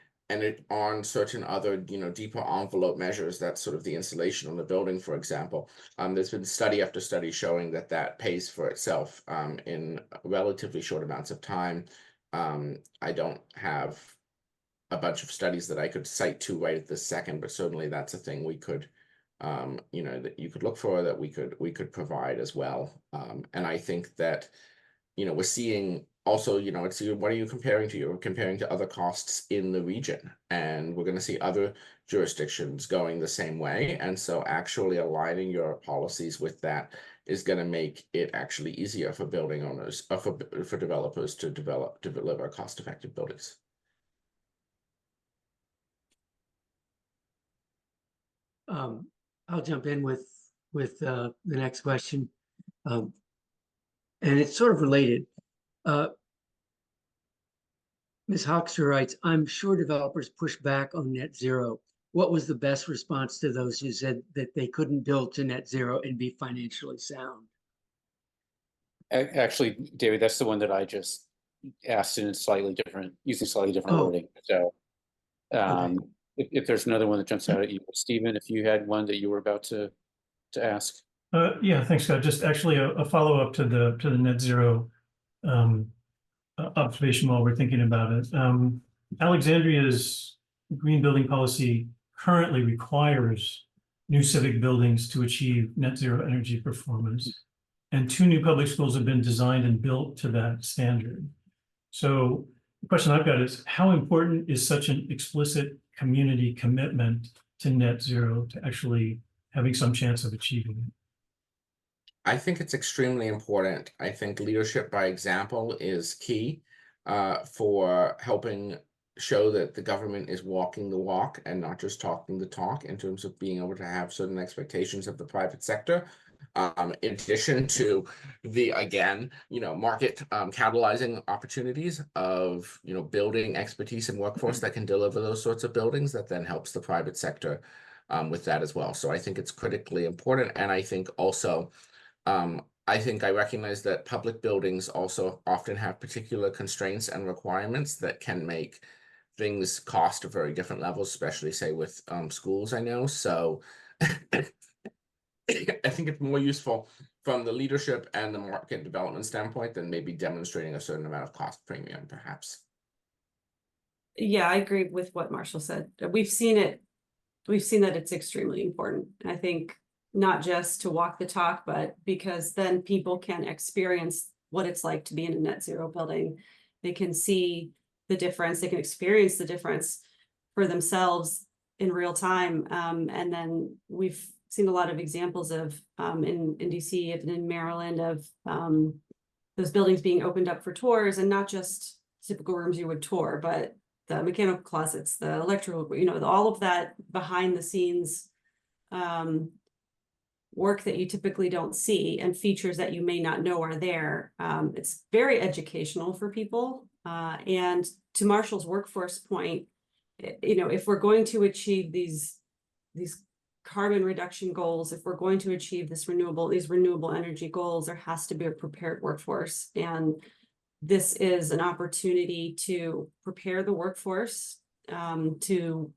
certain other, you know, deeper envelope measures, that's sort of the insulation on the building, for example, there's been study after study showing that pays for itself in relatively short amounts of time. I don't have a bunch of studies that I could cite to right at this second, but certainly that's a thing we could, you know, that you could look for, that we could provide as well. And I think that, you know, we're seeing also, you know, it's, what are you comparing to? You're comparing to other costs in the region, and we're going to see other jurisdictions going the same way. And so actually aligning your policies with that is going to make it actually easier for building owners, for developers to deliver cost-effective buildings. I'll jump in with the next question, and it's sort of related. Ms. Hoxter writes, I'm sure developers push back on net zero. What was the best response to those who said that they couldn't build to net zero and be financially sound? Actually, David, that's the one that I just asked in using slightly different wording. So Okay. if there's another one that jumps out at you, Stephen, if you had one that you were about to ask. Yeah, thanks, Scott. Just actually a follow-up to the net zero observation while we're thinking about it. Alexandria's green building policy currently requires new civic buildings to achieve net zero energy performance. And 2 new public schools have been designed and built to that standard. So the question I've got is, how important is such an explicit community commitment to net zero to actually having some chance of achieving it? I think it's extremely important. I think leadership by example is key for helping show that the government is walking the walk and not just talking the talk, in terms of being able to have certain expectations of the private sector. In addition to the, again, you know, market catalyzing opportunities of, you know, building expertise and workforce that can deliver those sorts of buildings, that then helps the private sector with that as well. So I think it's critically important. And I think also, I recognize that public buildings also often have particular constraints and requirements that can make things cost at very different levels, especially say with schools, I know. So I think it's more useful from the leadership and the market development standpoint than maybe demonstrating a certain amount of cost premium, perhaps. Yeah, I agree with what Marshall said. We've seen it. We've seen that it's extremely important. I think not just to walk the talk, but because then people can experience what it's like to be in a net zero building. They can see the difference. They can experience the difference for themselves in real time. And then we've seen a lot of examples of in DC and in Maryland of those buildings being opened up for tours, and not just typical rooms you would tour, but the mechanical closets, the electrical, all of that behind the scenes work that you typically don't see, and features that you may not know are there. It's very educational for people. And to Marshall's workforce point, if we're going to achieve these carbon reduction goals, if we're going to achieve these renewable energy goals, there has to be a prepared workforce. And this is an opportunity to prepare the workforce to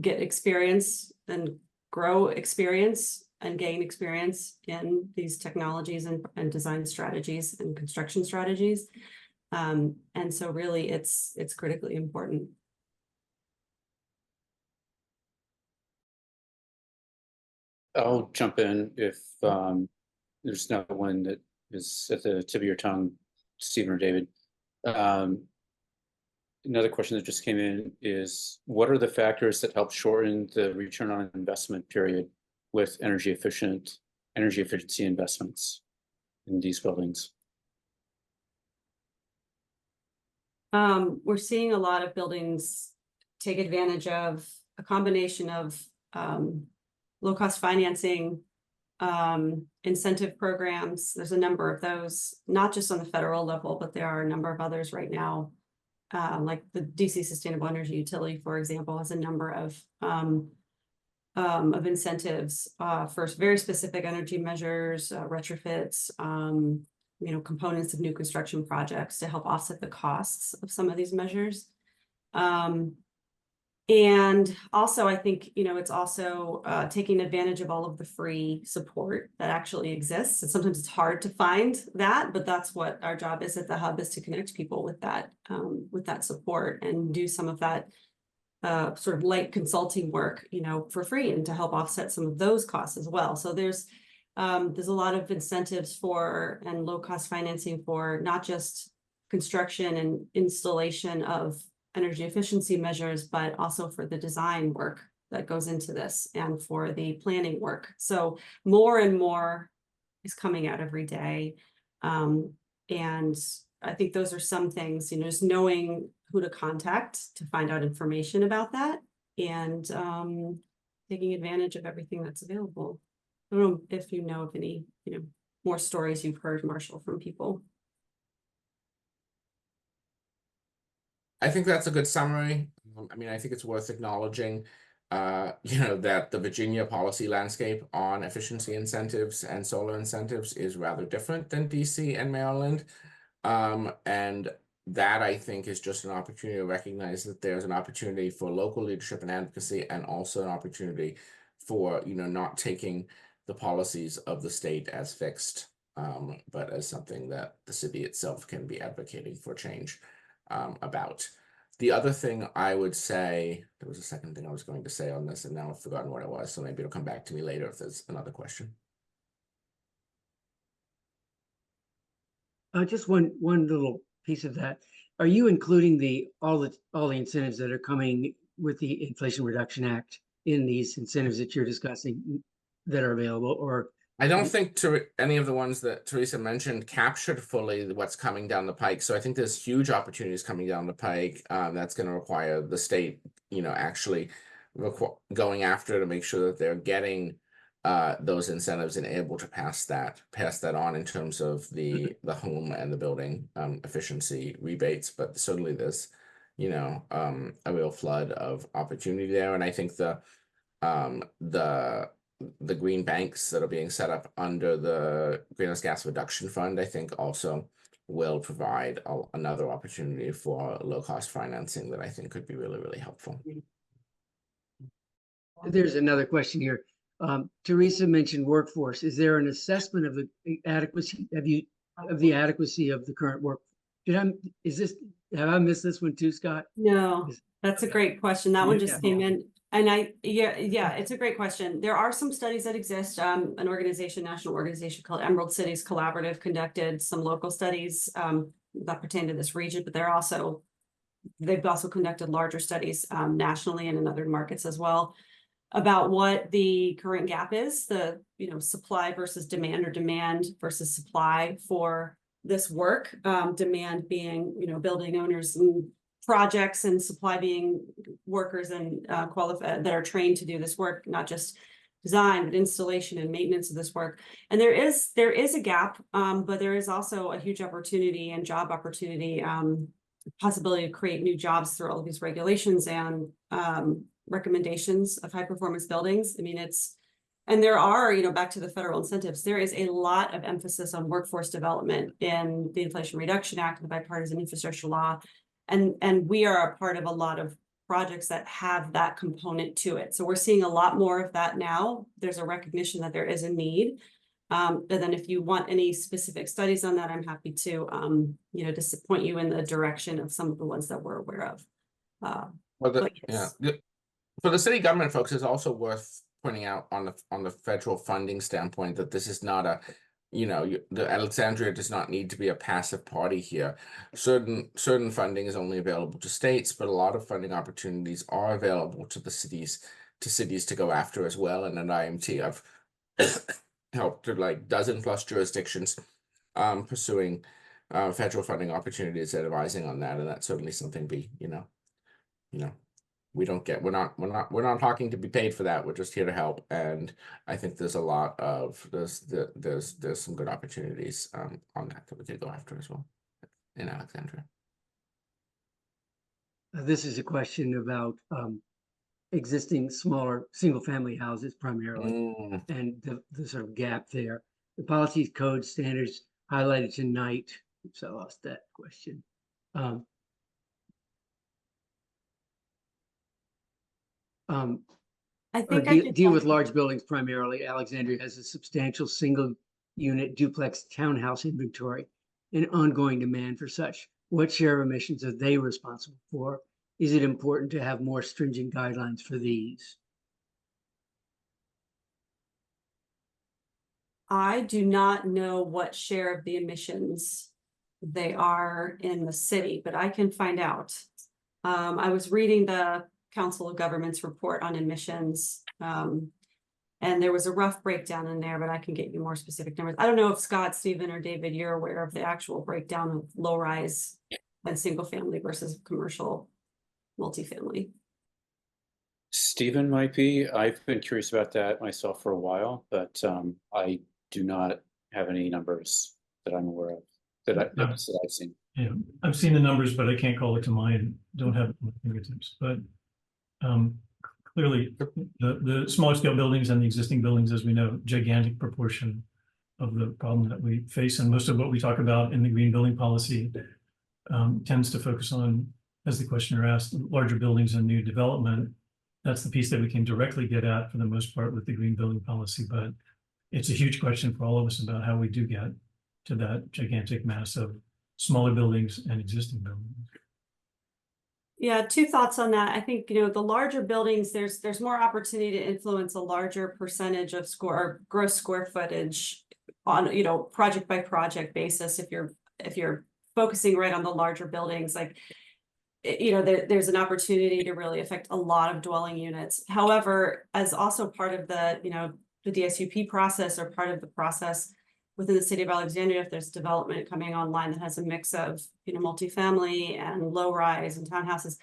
get experience and grow experience and gain experience in these technologies and design strategies and construction strategies. And so really it's critically important. I'll jump in if there's no one that is at the tip of your tongue, Stephen or David. Another question that just came in is, what are the factors that help shorten the return on investment period with energy efficiency investments in these buildings? We're seeing a lot of buildings take advantage of a combination of low-cost financing, incentive programs. There's a number of those, not just on the federal level, but there are a number of others right now. Like the DC Sustainable Energy Utility, for example, has a number of incentives for very specific energy measures, retrofits, components of new construction projects to help offset the costs of some of these measures. And also, I think, it's also taking advantage of all of the free support that actually exists. And sometimes it's hard to find that, but that's what our job is at the Hub, is to connect people with that support and do some of that sort of light consulting work, for free, and to help offset some of those costs as well. So there's a lot of incentives for and low cost financing for not just construction and installation of energy efficiency measures, but also for the design work that goes into this and for the planning work. So more and more is coming out every day. And I think those are some things, just knowing who to contact to find out information about that, and taking advantage of everything that's available. I don't know if you know of any, more stories you've heard, Marshall, from people. I think that's a good summary. I think it's worth acknowledging, that the Virginia policy landscape on efficiency incentives and solar incentives is rather different than DC and Maryland. And that, I think, is just an opportunity to recognize that there's an opportunity for local leadership and advocacy, and also an opportunity for, not taking the policies of the state as fixed, but as something that the city itself can be advocating for change about. The other thing I would say, there was a second thing I was going to say on this, and now I've forgotten what it was, so maybe it'll come back to me later if there's another question. Just one little piece of that. Are you including all the incentives that are coming with the Inflation Reduction Act in these incentives that you're discussing that are available, or? I don't think any of the ones that Theresa mentioned captured fully what's coming down the pike. So I think there's huge opportunities coming down the pike that's going to require the state, actually going after to make sure that they're getting those incentives and able to pass that on in terms of the home and the building efficiency rebates. But certainly there's, a real flood of opportunity there. And I think the green banks that are being set up under the Greenhouse Gas Reduction Fund, I think also will provide another opportunity for low-cost financing that I think could be really, really helpful. There's another question here. Theresa mentioned workforce. Is there an assessment of the adequacy? Of the adequacy of the current work? Have I missed this one too, Scott? No, that's a great question. That one just Yeah. came in. And yeah, it's a great question. There are some studies that exist. An national organization called Emerald Cities Collaborative conducted some local studies that pertain to this region, but they've also conducted larger studies nationally and in other markets as well about what the current gap is, the supply versus demand, or demand versus supply for this work. Demand being building owners and projects, and supply being workers and qualified that are trained to do this work, not just design, but installation and maintenance of this work. And there is a gap, but there is also a huge opportunity and job opportunity, possibility to create new jobs through all of these regulations and recommendations of high performance buildings. I mean, and there are, back to the federal incentives, there is a lot of emphasis on workforce development in the Inflation Reduction Act, the bipartisan infrastructure law. And we are a part of a lot of projects that have that component to it. So we're seeing a lot more of that now. There's a recognition that there is a need. But then if you want any specific studies on that, I'm happy to, just point you in the direction of some of the ones that we're aware of. Yes. For the city government folks, it's also worth pointing out on the federal funding standpoint that this is not a, the Alexandria does not need to be a passive party here. Certain funding is only available to states, but a lot of funding opportunities are available to the cities to go after as well. And at IMT, I've helped to dozen plus jurisdictions pursuing federal funding opportunities, advising on that, and that's certainly something we're not talking to be paid for that. We're just here to help, and I think there's some good opportunities on that we could go after as well in Alexandria. This is a question about existing smaller single-family houses primarily, and the sort of gap there. The policies, code, standards highlighted tonight. Oops, I lost that question. I think deal with large buildings primarily. Alexandria has a substantial single-unit duplex townhouse inventory and ongoing demand for such. What share of emissions are they responsible for? Is it important to have more stringent guidelines for these? I do not know what share of the emissions they are in the city, but I can find out. I was reading the Council of Governments report on emissions, and there was a rough breakdown in there, but I can get you more specific numbers. I don't know if Scott, Stephen, or David, you're aware of the actual breakdown of low rise and single family versus commercial multifamily. Stephen might be. I've been curious about that myself for a while, but I do not have any numbers that I'm aware of that I've seen. Yeah, I've seen the numbers, but I can't call it to mind. Don't have it at my fingertips. But clearly, the smaller scale buildings and the existing buildings, as we know, gigantic proportion of the problem that we face, and most of what we talk about in the green building policy tends to focus on, as the questioner asked, larger buildings and new development. That's the piece that we can directly get at for the most part with the green building policy, but it's a huge question for all of us about how we do get to that gigantic mass of smaller buildings and existing buildings. Yeah, two thoughts on that. I think, the larger buildings, there's more opportunity to influence a larger percentage of gross square footage on, project by project basis. If you're focusing right on the larger buildings, there's an opportunity to really affect a lot of dwelling units. However, as also part of the DSUP process, or part of the process within the city of Alexandria, if there's development coming online that has a mix of, multifamily and low rise and townhouses,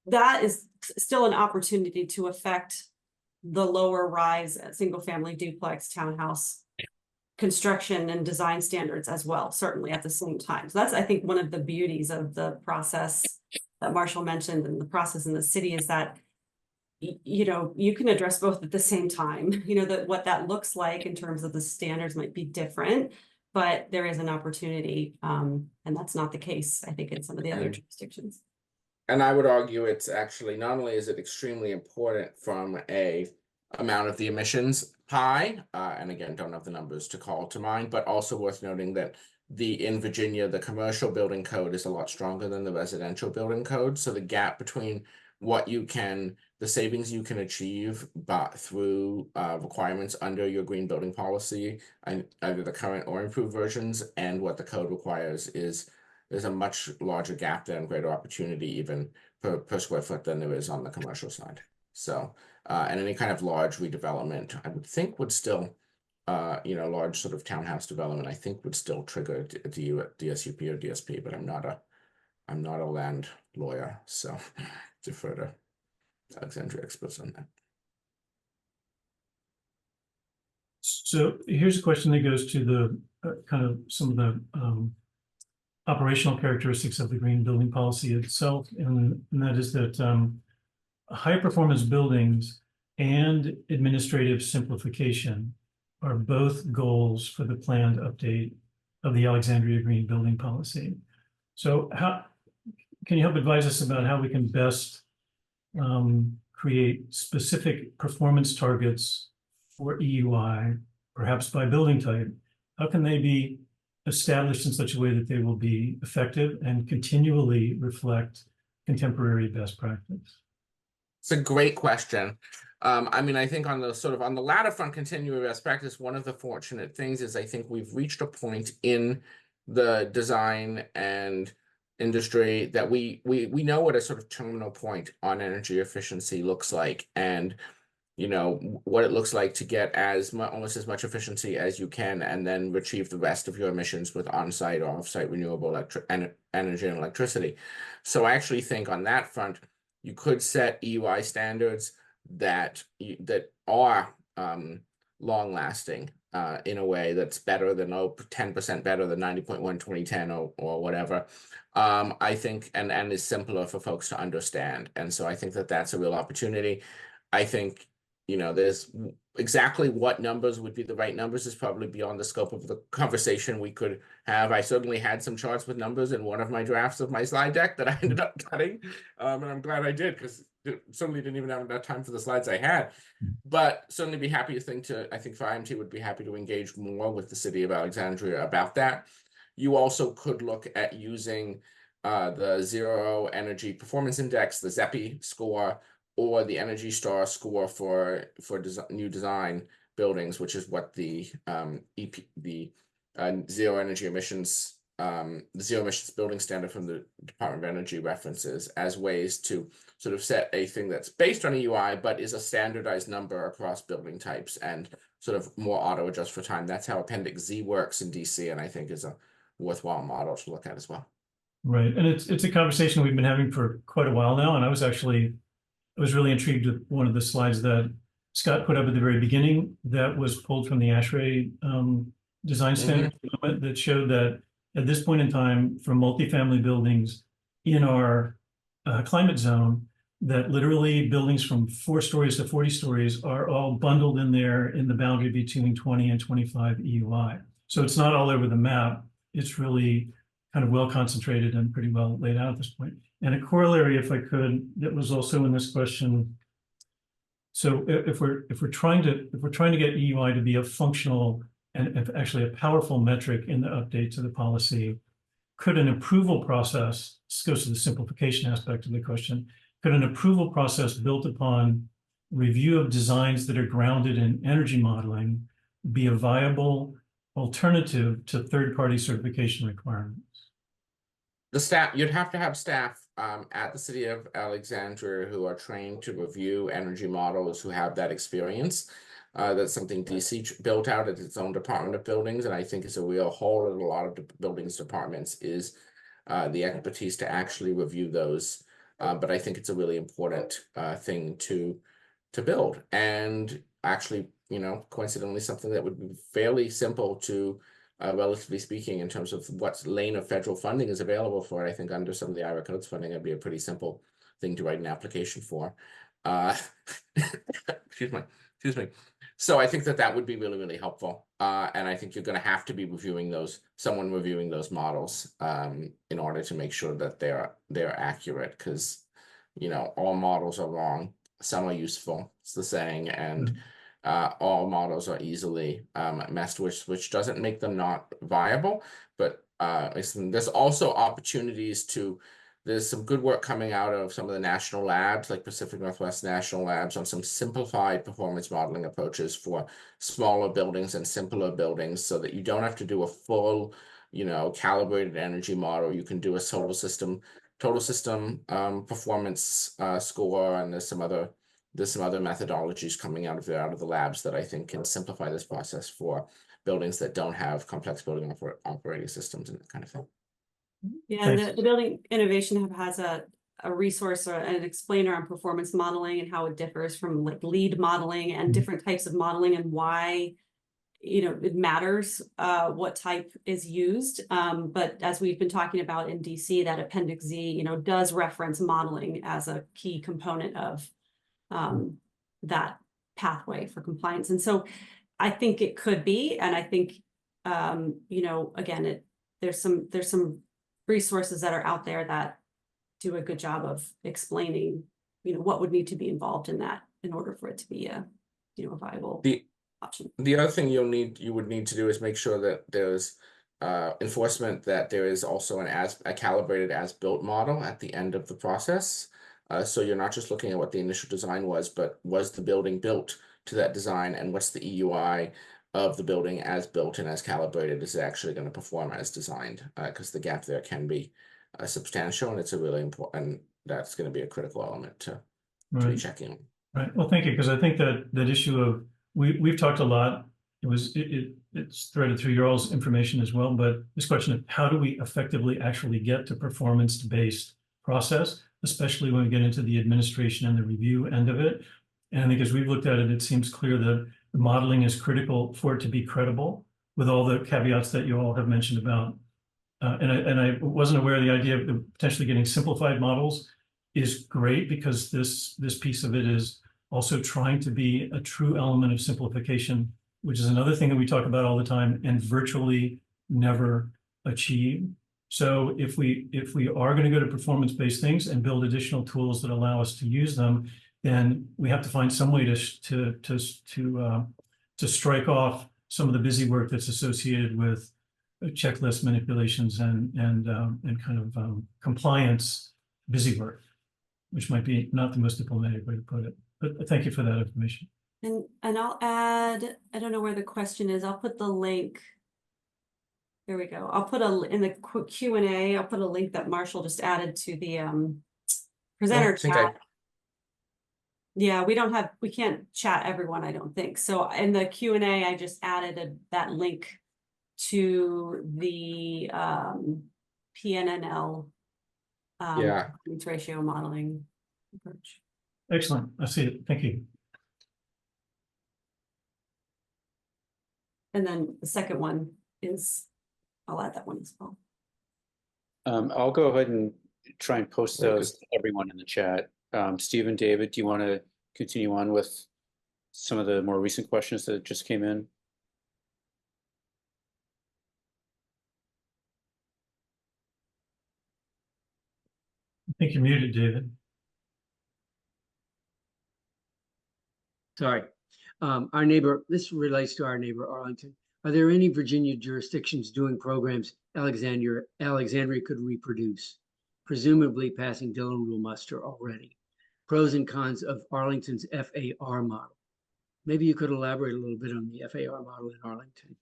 that is still an opportunity to affect the lower rise single family duplex townhouse construction and design standards as well, certainly at the same time. So that's, I think, one of the beauties of the process that Marshall mentioned, and the process in the city, is that you can address both at the same time. That what that looks like in terms of the standards might be different, but there is an opportunity, and that's not the case, I think, in some of the other jurisdictions. And I would argue it's actually, not only is it extremely important from a amount of the emissions pie. And again, don't have the numbers to call to mind, but also worth noting that in Virginia, the commercial building code is a lot stronger than the residential building code. So the gap between the savings you can achieve through requirements under your green building policy, and either the current or improved versions, and what the code requires there's a much larger gap there and greater opportunity even per square foot than there is on the commercial side. So, and any kind of large redevelopment, I would think would still, large sort of townhouse development, I think would still trigger a DSUP or DSP, but I'm not a land lawyer, so defer to Alexandria experts on that. So here's a question that goes to the kind of some of the operational characteristics of the green building policy itself, and that is that high performance buildings and administrative simplification are both goals for the planned update of the Alexandria Green Building Policy. So how can you help advise us about how we can best create specific performance targets for EUI, perhaps by building type? How can they be established in such a way that they will be effective and continually reflect contemporary best practice? It's a great question. I mean, I think on the latter front, continuing best practice, one of the fortunate things is I think we've reached a point in the design and industry that we know what a sort of terminal point on energy efficiency looks like, and what it looks like to get almost as much efficiency as you can, and then retrieve the rest of your emissions with on-site or off-site renewable energy and electricity. So I actually think on that front, you could set EUI standards that are long-lasting in a way that's better than 10% better than 90.1 2010 or whatever. I think and is simpler for folks to understand, and so I think that's a real opportunity. I think there's exactly what numbers would be the right numbers is probably beyond the scope of the conversation we could have. I certainly had some charts with numbers in one of my drafts of my slide deck that I ended up cutting, and I'm glad I did, because certainly didn't even have enough time for the slides I had. But certainly be happy to I think IMT would be happy to engage more with the city of Alexandria about that. You also could look at using the Zero Energy Performance Index, the ZEPI score, or the Energy Star score for new design buildings, which is what the zero energy emissions, the zero emissions building standard from the Department of Energy references, as ways to sort of set a thing that's based on EUI, but is a standardized number across building types and sort of more auto adjust for time. That's how Appendix Z works in DC, and I think is a worthwhile model to look at as well. Right, and it's a conversation we've been having for quite a while now, and I was really intrigued with one of the slides that Scott put up at the very beginning that was pulled from the ASHRAE design standard that showed that at this point in time, for multifamily buildings in our climate zone, that literally buildings from 4 stories to 40 stories are all bundled in there in the boundary between 20 and 25 EUI. So it's not all over the map. It's really kind of well concentrated and pretty well laid out at this point. And a corollary, if I could, that was also in this question. So if we're trying to get EUI to be a functional and actually a powerful metric in the update to the policy, could an approval process, this goes to the simplification aspect of the question, could an approval process built upon review of designs that are grounded in energy modeling be a viable alternative to third-party certification requirements? The staff, you'd have to have staff at the city of Alexandria who are trained to review energy models, who have that experience. That's something DC built out at its own Department of Buildings, and I think is a real hole in a lot of the buildings departments is the expertise to actually review those. But I think it's a really important thing to build, and actually, coincidentally, something that would be fairly simple to, relatively speaking, in terms of what lane of federal funding is available for it. I think under some of the IRA codes funding, it'd be a pretty simple thing to write an application for. Excuse me. So I think that would be really, really helpful. And I think you're going to have to be someone reviewing those models in order to make sure that they're accurate, because all models are wrong. some are useful. It's the saying, and all models are easily messed with, which doesn't make them not viable. But there's also opportunities to. There's some good work coming out of some of the national labs, like Pacific Northwest National Labs, on some simplified performance modeling approaches for smaller buildings and simpler buildings, so that you don't have to do a full, calibrated energy model. You can do a total system performance score, and there's some other methodologies coming out of the labs that I think can simplify this process for buildings that don't have complex building operating systems and that kind of thing. Yeah, and the Building Innovation Hub has a resource or an explainer on performance modeling and how it differs from like lead modeling and different types of modeling, and why it matters what type is used. But as we've been talking about in DC, that Appendix Z, does reference modeling as a key component of that pathway for compliance. And so I think it could be, and I think again, there's some resources that are out there that do a good job of explaining, what would need to be involved in that in order for it to be a viable option. The other thing you would need to do is make sure that there's enforcement, that there is also a calibrated as-built model at the end of the process. So you're not just looking at what the initial design was, but was the building built to that design, and what's the EUI of the building as built and as calibrated? Is it actually going to perform as designed? Because the gap there can be substantial, and it's a really important, that's going to be a critical element to be checking. Right. Well, thank you, because I think that issue of we've talked a lot. It's threaded through your all's information as well, but this question of how do we effectively actually get to performance-based process, especially when we get into the administration and the review end of it. And I think as we've looked at it, it seems clear that the modeling is critical for it to be credible, with all the caveats that you all have mentioned about. And I wasn't aware of the idea of potentially getting simplified models is great, because this piece of it is also trying to be a true element of simplification, which is another thing that we talk about all the time and virtually never achieve. So if we are going to go to performance-based things and build additional tools that allow us to use them, then we have to find some way to strike off some of the busy work that's associated with checklist manipulations and kind of compliance busy work, which might be not the most diplomatic way to put it. But thank you for that information. And I'll add, I don't know where the question is. I'll put the link. There we go. I'll put in the Q&A, I'll put a link that Marshall just added to the presenter chat. Yeah, we can't chat everyone, I don't think. So in the Q&A, I just added that link to the PNNL ratio modeling approach. Excellent. I see it. Thank you. And then the second one is, I'll add that one as well. I'll go ahead and try and post those to everyone in the chat. Steve, David, do you want to continue on with some of the more recent questions that just came in? I think you're muted, David. Sorry. Our neighbor, this relates to our neighbor, Arlington. Are there any Virginia jurisdictions doing programs Alexandria could reproduce, presumably passing Dillon rule muster already? Pros and cons of Arlington's FAR model. Maybe you could elaborate a little bit on the FAR model in Arlington.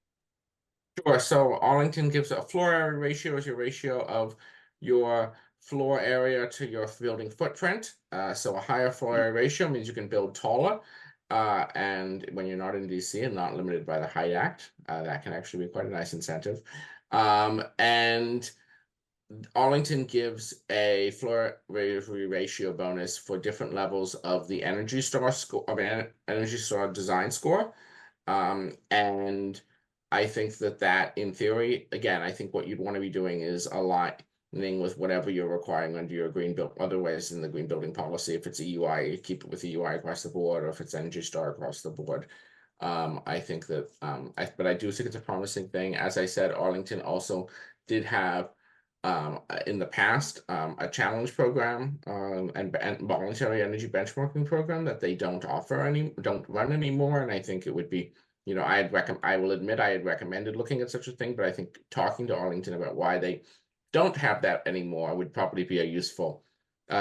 Sure. So Arlington gives a floor area ratio as your ratio of your floor area to your building footprint. So a higher floor area ratio means you can build taller. And when you're not in DC and not limited by the Height Act, that can actually be quite a nice incentive. And Arlington gives a floor area ratio bonus for different levels of the Energy Star score, Energy Star design score. And I think that in theory, again, I think what you'd want to be doing is aligning with whatever you're requiring under your green build, otherwise in the green building policy. If it's EUI, you keep it with EUI across the board, or if it's Energy Star across the board. I think that, but I do think it's a promising thing. As I said, Arlington also did have in the past, a challenge program and voluntary energy benchmarking program that they don't run anymore. And I think it would be, you know, I will admit I had recommended looking at such a thing, but I think talking to Arlington about why they don't have that anymore would probably be a useful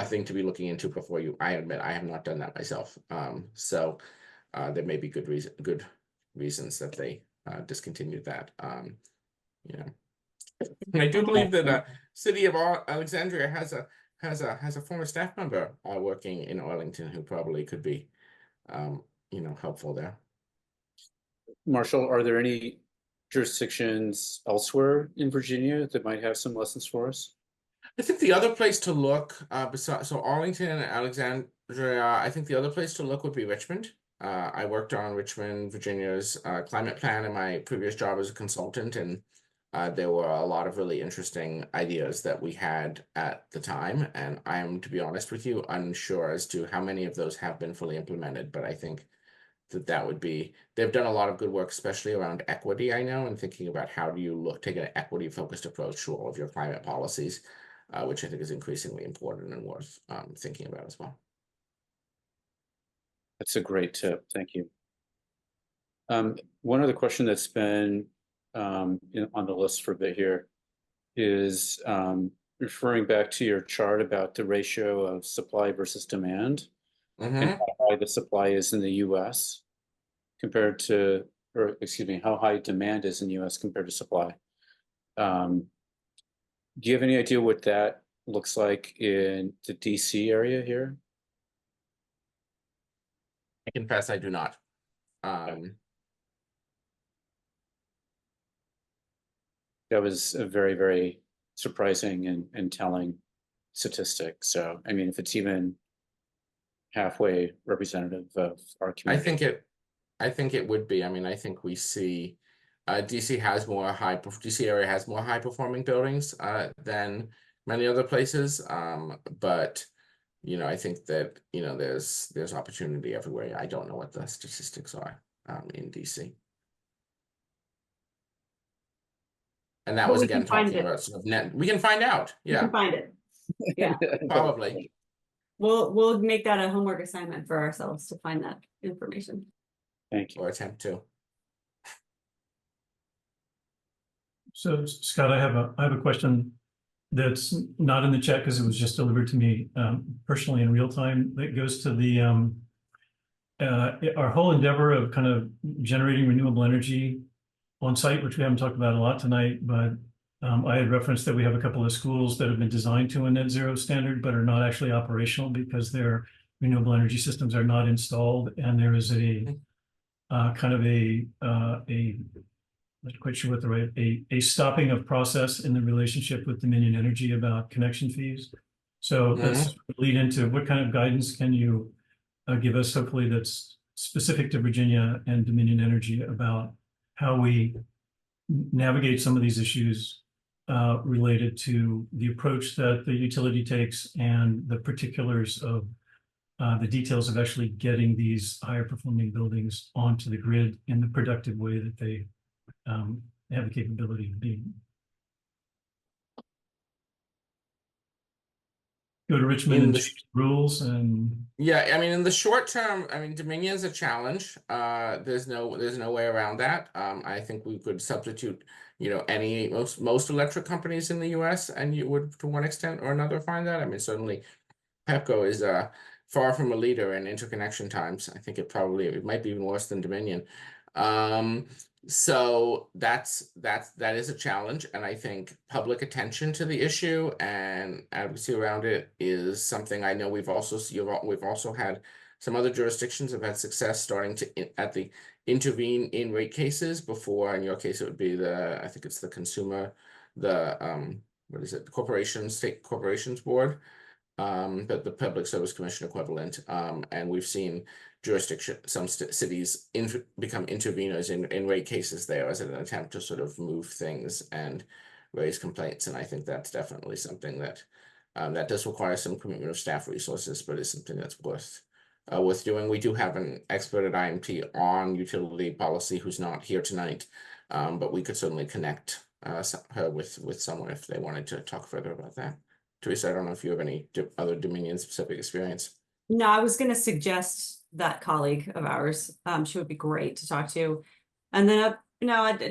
thing to be looking into before you. I admit I have not done that myself. So there may be good reasons that they discontinued that. You know. And I do believe that city of Alexandria has a former staff member working in Arlington who probably could be, you know, helpful there. Marshall, are there any jurisdictions elsewhere in Virginia that might have some lessons for us? I think the other place to look, besides so Arlington and Alexandria, I think the other place to look would be Richmond. I worked on Richmond, Virginia's climate plan in my previous job as a consultant, and there were a lot of really interesting ideas that we had at the time. And I am, to be honest with you, unsure as to how many of those have been fully implemented. But I think that would be, they've done a lot of good work, especially around equity, I know, and thinking about how do you take an equity focused approach to all of your climate policies, which I think is increasingly important and worth thinking about as well. That's a great tip. Thank you. One other question that's been on the list for a bit here is referring back to your chart about the ratio of supply versus demand and how high the supply is in the US compared to, or excuse me, how high demand is in the US compared to supply. Do you have any idea what that looks like in the DC area here? I confess I do not. That was a very, very surprising and telling statistic. So, I mean, if it's even halfway representative of our community. I think it would be. I mean, I think we see DC area has more high performing buildings than many other places. But you know, I think that, you know, there's opportunity everywhere. I don't know what the statistics are in DC. And that was again talking about sort of net. We can find out. Yeah, we can find it. Yeah, probably. We'll make that a homework assignment for ourselves to find that information. Thank you. Or attempt to. So Scott, I have a question that's not in the chat because it was just delivered to me personally in real time. That goes to the our whole endeavor of kind of generating renewable energy on site, which we haven't talked about a lot tonight, but I had referenced that we have a couple of schools that have been designed to a net zero standard, but are not actually operational because their renewable energy systems are not installed. And there is a kind of I'm not quite sure what the right, a stopping of process in the relationship with Dominion Energy about connection fees. So let's lead into what kind of guidance can you give us, hopefully that's specific to Virginia and Dominion Energy, about how we navigate some of these issues related to the approach that the utility takes and the particulars of the details of actually getting these higher performing buildings onto the grid in the productive way that they have the capability of being. Go to Richmond and change the rules and. Yeah, I mean, in the short term, I mean, Dominion is a challenge. There's no way around that. I think we could substitute, you know, most electric companies in the US, and you would, to one extent or another, find that. I mean, certainly Pepco is far from a leader in interconnection times. I think it might be even worse than Dominion. So that is a challenge, and I think public attention to the issue and advocacy around it is something I know we've also had some other jurisdictions have had success starting to intervene in rate cases before. In your case, it would be I think it's the consumer, what is it, the State Corporations Board, but the Public Service Commission equivalent, and we've seen some cities become interveners in rate cases there as an attempt to sort of move things and raise complaints. And I think that's definitely something that that does require some commitment of staff resources, but is something that's worth doing. We do have an expert at IMT on utility policy who's not here tonight, but we could certainly connect her with someone if they wanted to talk further about that. Theresa, I don't know if you have any other Dominion specific experience. No, I was going to suggest that colleague of ours. She would be great to talk to. And then,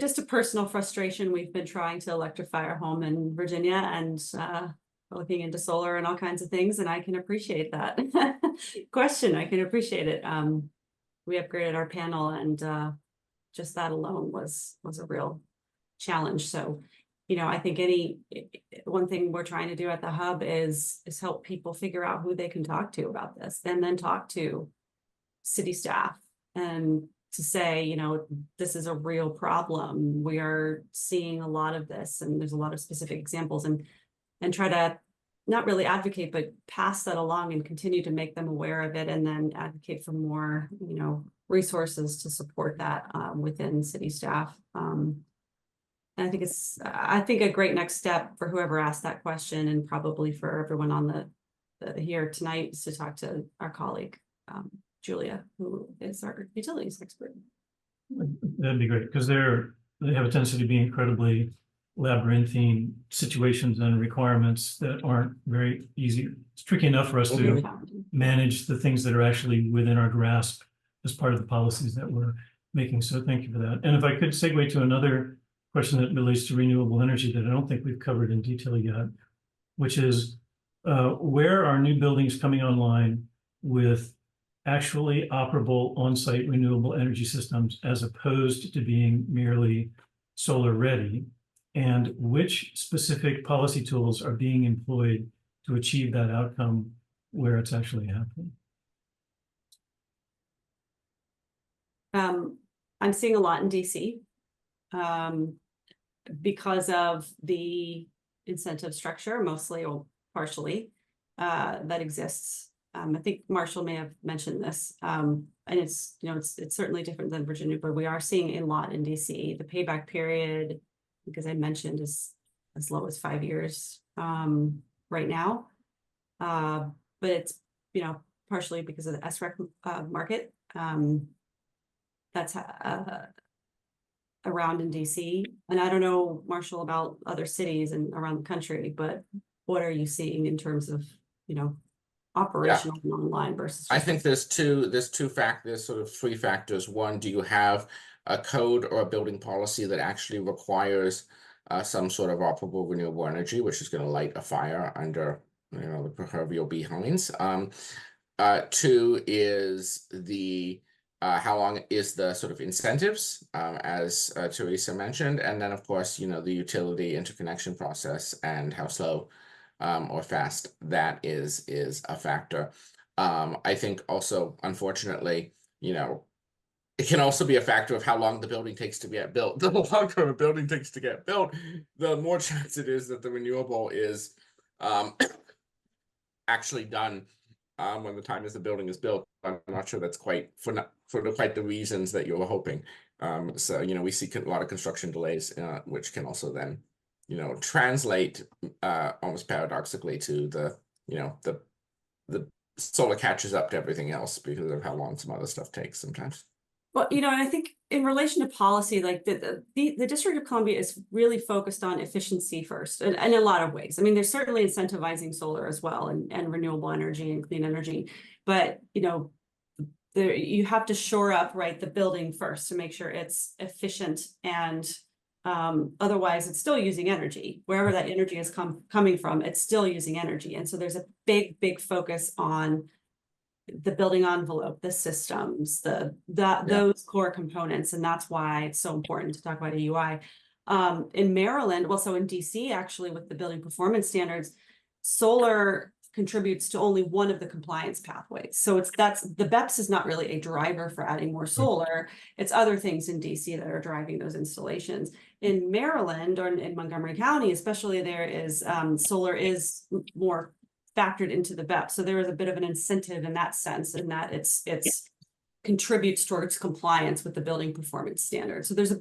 just a personal frustration. We've been trying to electrify our home in Virginia and looking into solar and all kinds of things. And I can appreciate that question. I can appreciate it. We upgraded our panel, and just that alone was a real challenge. So, I think one thing we're trying to do at the hub is help people figure out who they can talk to about this, and then talk to city staff and to say, this is a real problem. We are seeing a lot of this, and there's a lot of specific examples, and try to not really advocate, but pass that along and continue to make them aware of it, and then advocate for more, resources to support that within city staff. And I think a great next step for whoever asked that question, and probably for everyone on the here tonight, is to talk to our colleague, Julia, who is our utilities expert. That'd be great, because they have a tendency to be incredibly labyrinthine situations and requirements that aren't very easy. It's tricky enough for us to manage the things that are actually within our grasp as part of the policies that we're making. So thank you for that. And if I could segue to another question that relates to renewable energy that I don't think we've covered in detail yet, which is where are new buildings coming online with actually operable on-site renewable energy systems as opposed to being merely solar ready, and which specific policy tools are being employed to achieve that outcome where it's actually happening? I'm seeing a lot in DC because of the incentive structure, mostly or partially, that exists. I think Marshall may have mentioned this, and it's certainly different than Virginia, but we are seeing a lot in DC. The payback period, because I mentioned, is as low as 5 years right now, but it's partially because of the SREC market that's around in DC. And I don't know, Marshall, about other cities and around the country, but what are you seeing in terms of operational and online versus? I think there's sort of three factors. One, do you have a code or a building policy that actually requires some sort of operable renewable energy, which is going to light a fire under the proverbial behinds? Two is the how long is the sort of incentives, as Theresa mentioned, and then of course the utility interconnection process and how slow or fast that is a factor. I think also, unfortunately, it can also be a factor of how long the building takes to get built. The longer a building takes to get built, the more chance it is that the renewable is actually done when the time is the building is built. I'm not sure that's quite for quite the reasons that you were hoping. So we see a lot of construction delays, which can also then translate almost paradoxically to the solar catches up to everything else because of how long some other stuff takes sometimes. Well, and I think in relation to policy, like the District of Columbia is really focused on efficiency first, and in a lot of ways. I mean, there's certainly incentivizing solar as well, and renewable energy and clean energy, but you have to shore up the building first to make sure it's efficient, and otherwise it's still using energy. Wherever that energy is coming from, it's still using energy. And so there's a big focus on the building envelope, the systems, those core components. And that's why it's so important to talk about AUI. In Maryland, so in DC, actually, with the building performance standards, solar contributes to only one of the compliance pathways. So the BEPS is not really a driver for adding more solar. It's other things in DC that are driving those installations. In Maryland or in Montgomery County, especially, there is solar is more factored into the BEPS. So there is a bit of an incentive in that sense, in that it's contributes towards compliance with the building performance standard. So there's a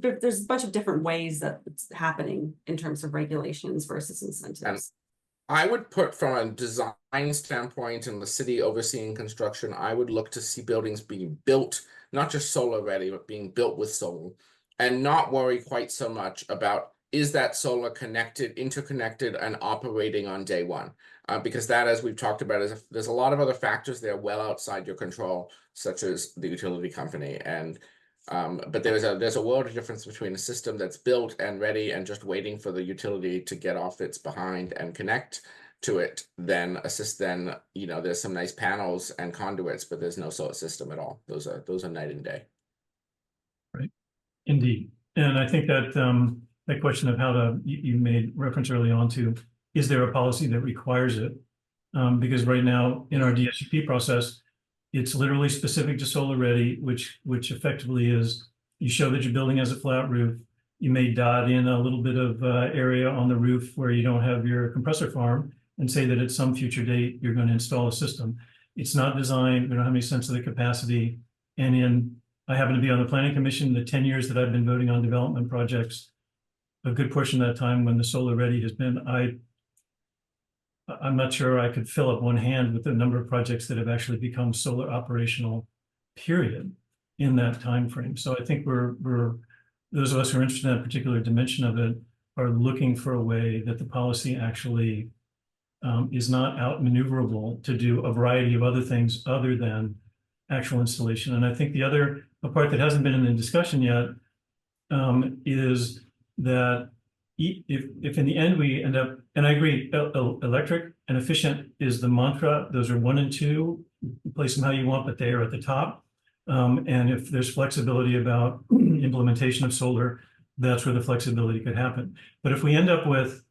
bunch of different ways that it's happening in terms of regulations versus incentives. I would put, from a design standpoint and the city overseeing construction, I would look to see buildings being built, not just solar ready, but being built with solar, and not worry quite so much about is that solar connected, interconnected, and operating on day one? Because that, as we've talked about, there's a lot of other factors there well outside your control, such as the utility company. And but there's a world of difference between a system that's built and ready and just waiting for the utility to get off its behind and connect to it. Then there's some nice panels and conduits, but there's no solar system at all. Those are night and day. Right. Indeed. And I think that that question of how to, you made reference early on to, is there a policy that requires it? Because right now in our DSUP process, it's literally specific to solar ready, which effectively is you show that your building has a flat roof. You may dot in a little bit of area on the roof where you don't have your compressor farm and say that at some future date, you're going to install a system. It's not designed, we don't have any sense of the capacity. And I happen to be on the planning commission, the 10 years that I've been voting on development projects, a good portion of that time when the solar ready has been, I'm not sure I could fill up one hand with the number of projects that have actually become solar operational, period, in that time frame. So I think we're those of us who are interested in that particular dimension of it are looking for a way that the policy actually is not outmaneuverable to do a variety of other things other than actual installation. And I think the part that hasn't been in the discussion yet is that if in the end we end up, and I agree, electric and efficient is the mantra. Those are 1 and 2. Place them how you want, but they are at the top. And if there's flexibility about implementation of solar, that's where the flexibility could happen. But if we end up with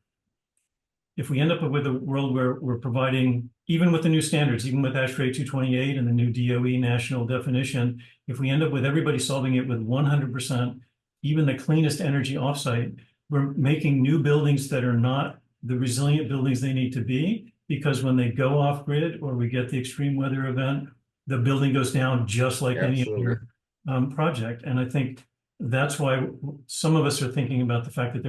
a world where we're providing, even with the new standards, even with ASHRAE 228 and the new DOE national definition, if we end up with everybody solving it with 100%, even the cleanest energy offsite, we're making new buildings that are not the resilient buildings they need to be, because when they go off grid or we get the extreme weather event, the building goes down just like any other project. And I think that's why some of us are thinking about the fact that